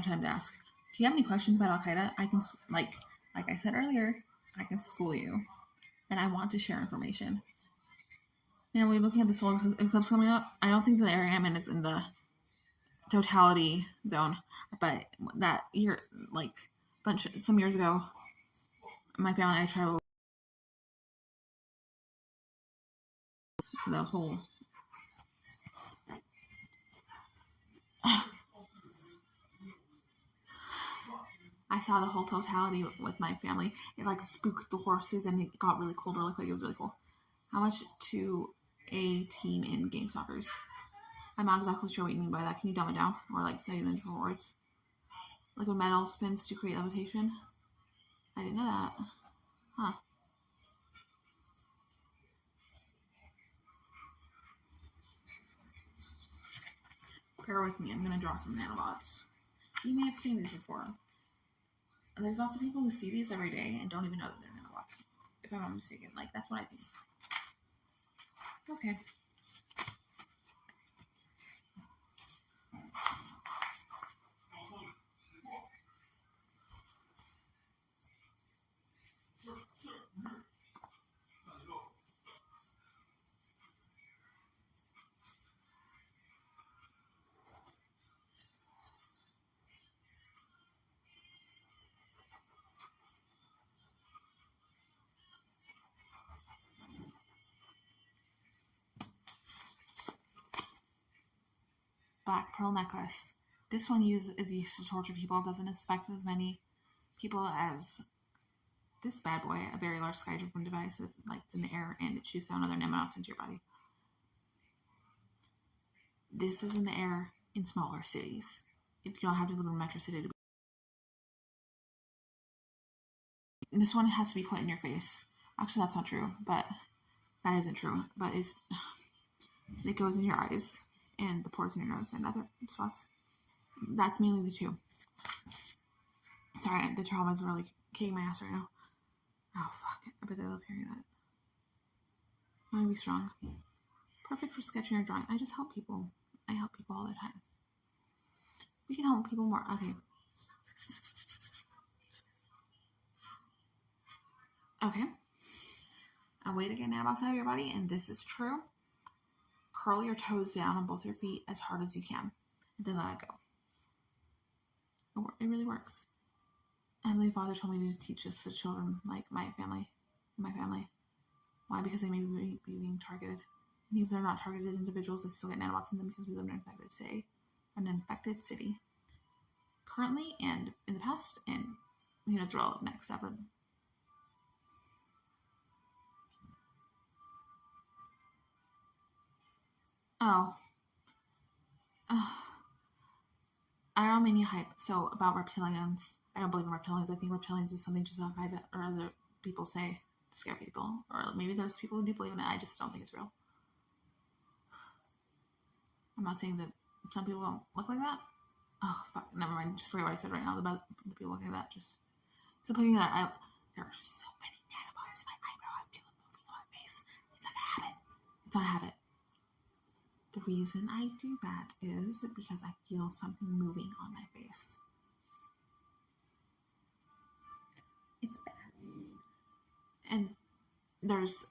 time to ask. Do you have any questions about Al Qaeda? I can, like I said earlier, I can school you, and I want to share information. You know, we're looking at the solar eclipse coming up. I don't think the area I'm in is in the totality zone, but that year, like some years ago, my family and I traveled the whole. I saw the whole totality with my family. It like spooked the horses, and it got really cold really quick. It was really cool. How much to a team in game stalkers? I'm not exactly sure what you mean by that. Can you dumb it down or like say it in different words? Like when metal spins to create levitation? I didn't know that. Huh. Bear with me. I'm gonna draw some nanobots. You may have seen these before. There's lots of people who see these every day and don't even know that they're nanobots. If I'm not mistaken, like that's what I think. Okay. Black pearl necklace. This one is used to torture people. It doesn't affect as many people as this bad boy, a very large sky-driven device. It lights in the air and it shoots down other nanobots into your body. This is in the air in smaller cities. You don't have to live in a metro city to be. This one has to be put in your face. Actually, that's not true, but that isn't true. But it goes in your eyes and the pores in your nose and other spots. That's mainly the two. Sorry, the trauma is really kicking my ass right now. Oh, fuck. I bet they love hearing that. I want to be strong. Perfect for sketching or drawing. I just help people. I help people all the time. We can help people more. Okay. Okay. A way to get nanobots out of your body, and this is true. Curl your toes down on both your feet as hard as you can, and then let it go. It really works. Heavenly Father told me to teach this to children like my family. Why? Because they may be being targeted. And if they're not targeted individuals, they still get nanobots in them because we live in an infected city. Currently and in the past, and it's relevant next ever. Oh. I don't mean any hype. So about reptilians, I don't believe in reptilians. I think reptilians is something just outside that or other people say to scare people. Or maybe there's people who do believe in it. I just don't think it's real. I'm not saying that some people don't look like that. Oh, fuck. Never mind. Just forget what I said right now about the people looking like that. Just putting that out. There are just so many nanobots in my eyebrow. I feel it moving on my face. It's not a habit. The reason I do that is because I feel something moving on my face. there's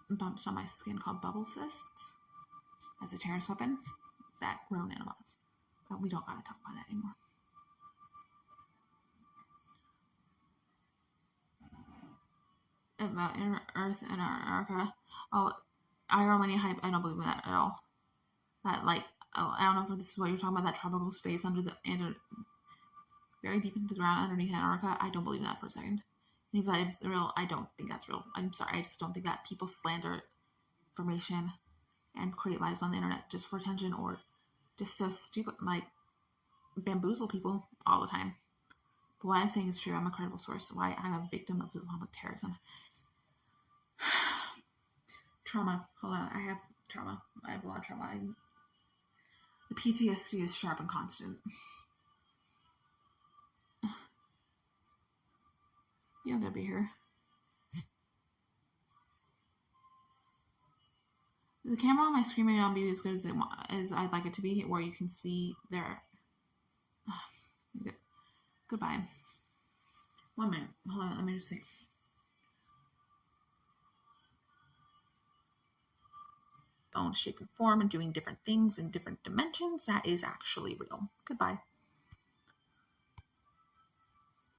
bumps on my skin called bubble cysts as a terrorist weapon that grow nanobots. But we don't gotta talk about that anymore. About inner Earth and Antarctica. Oh, Iromania hype. I don't believe in that at all. That I don't know if this is what you're talking about. That tropical space very deep into the ground underneath Antarctica. I don't believe that for a second. And if that is real, I don't think that's real. I'm sorry. I just don't think that people slander information and create lies on the internet just for attention or just so stupid, bamboozle people all the time. But what I'm saying is true. I'm a credible source. Why I'm a victim of Islamic terrorism. Trauma. Hold on. I have trauma. I have a lot of trauma. The PTSD is sharp and constant. You don't gotta be here. The camera on my screen may not be as good as I'd like it to be, where you can see there. Goodbye. 1 minute. Hold on. Let me just see. Bone, shape, and form, and doing different things in different dimensions. That is actually real. Goodbye.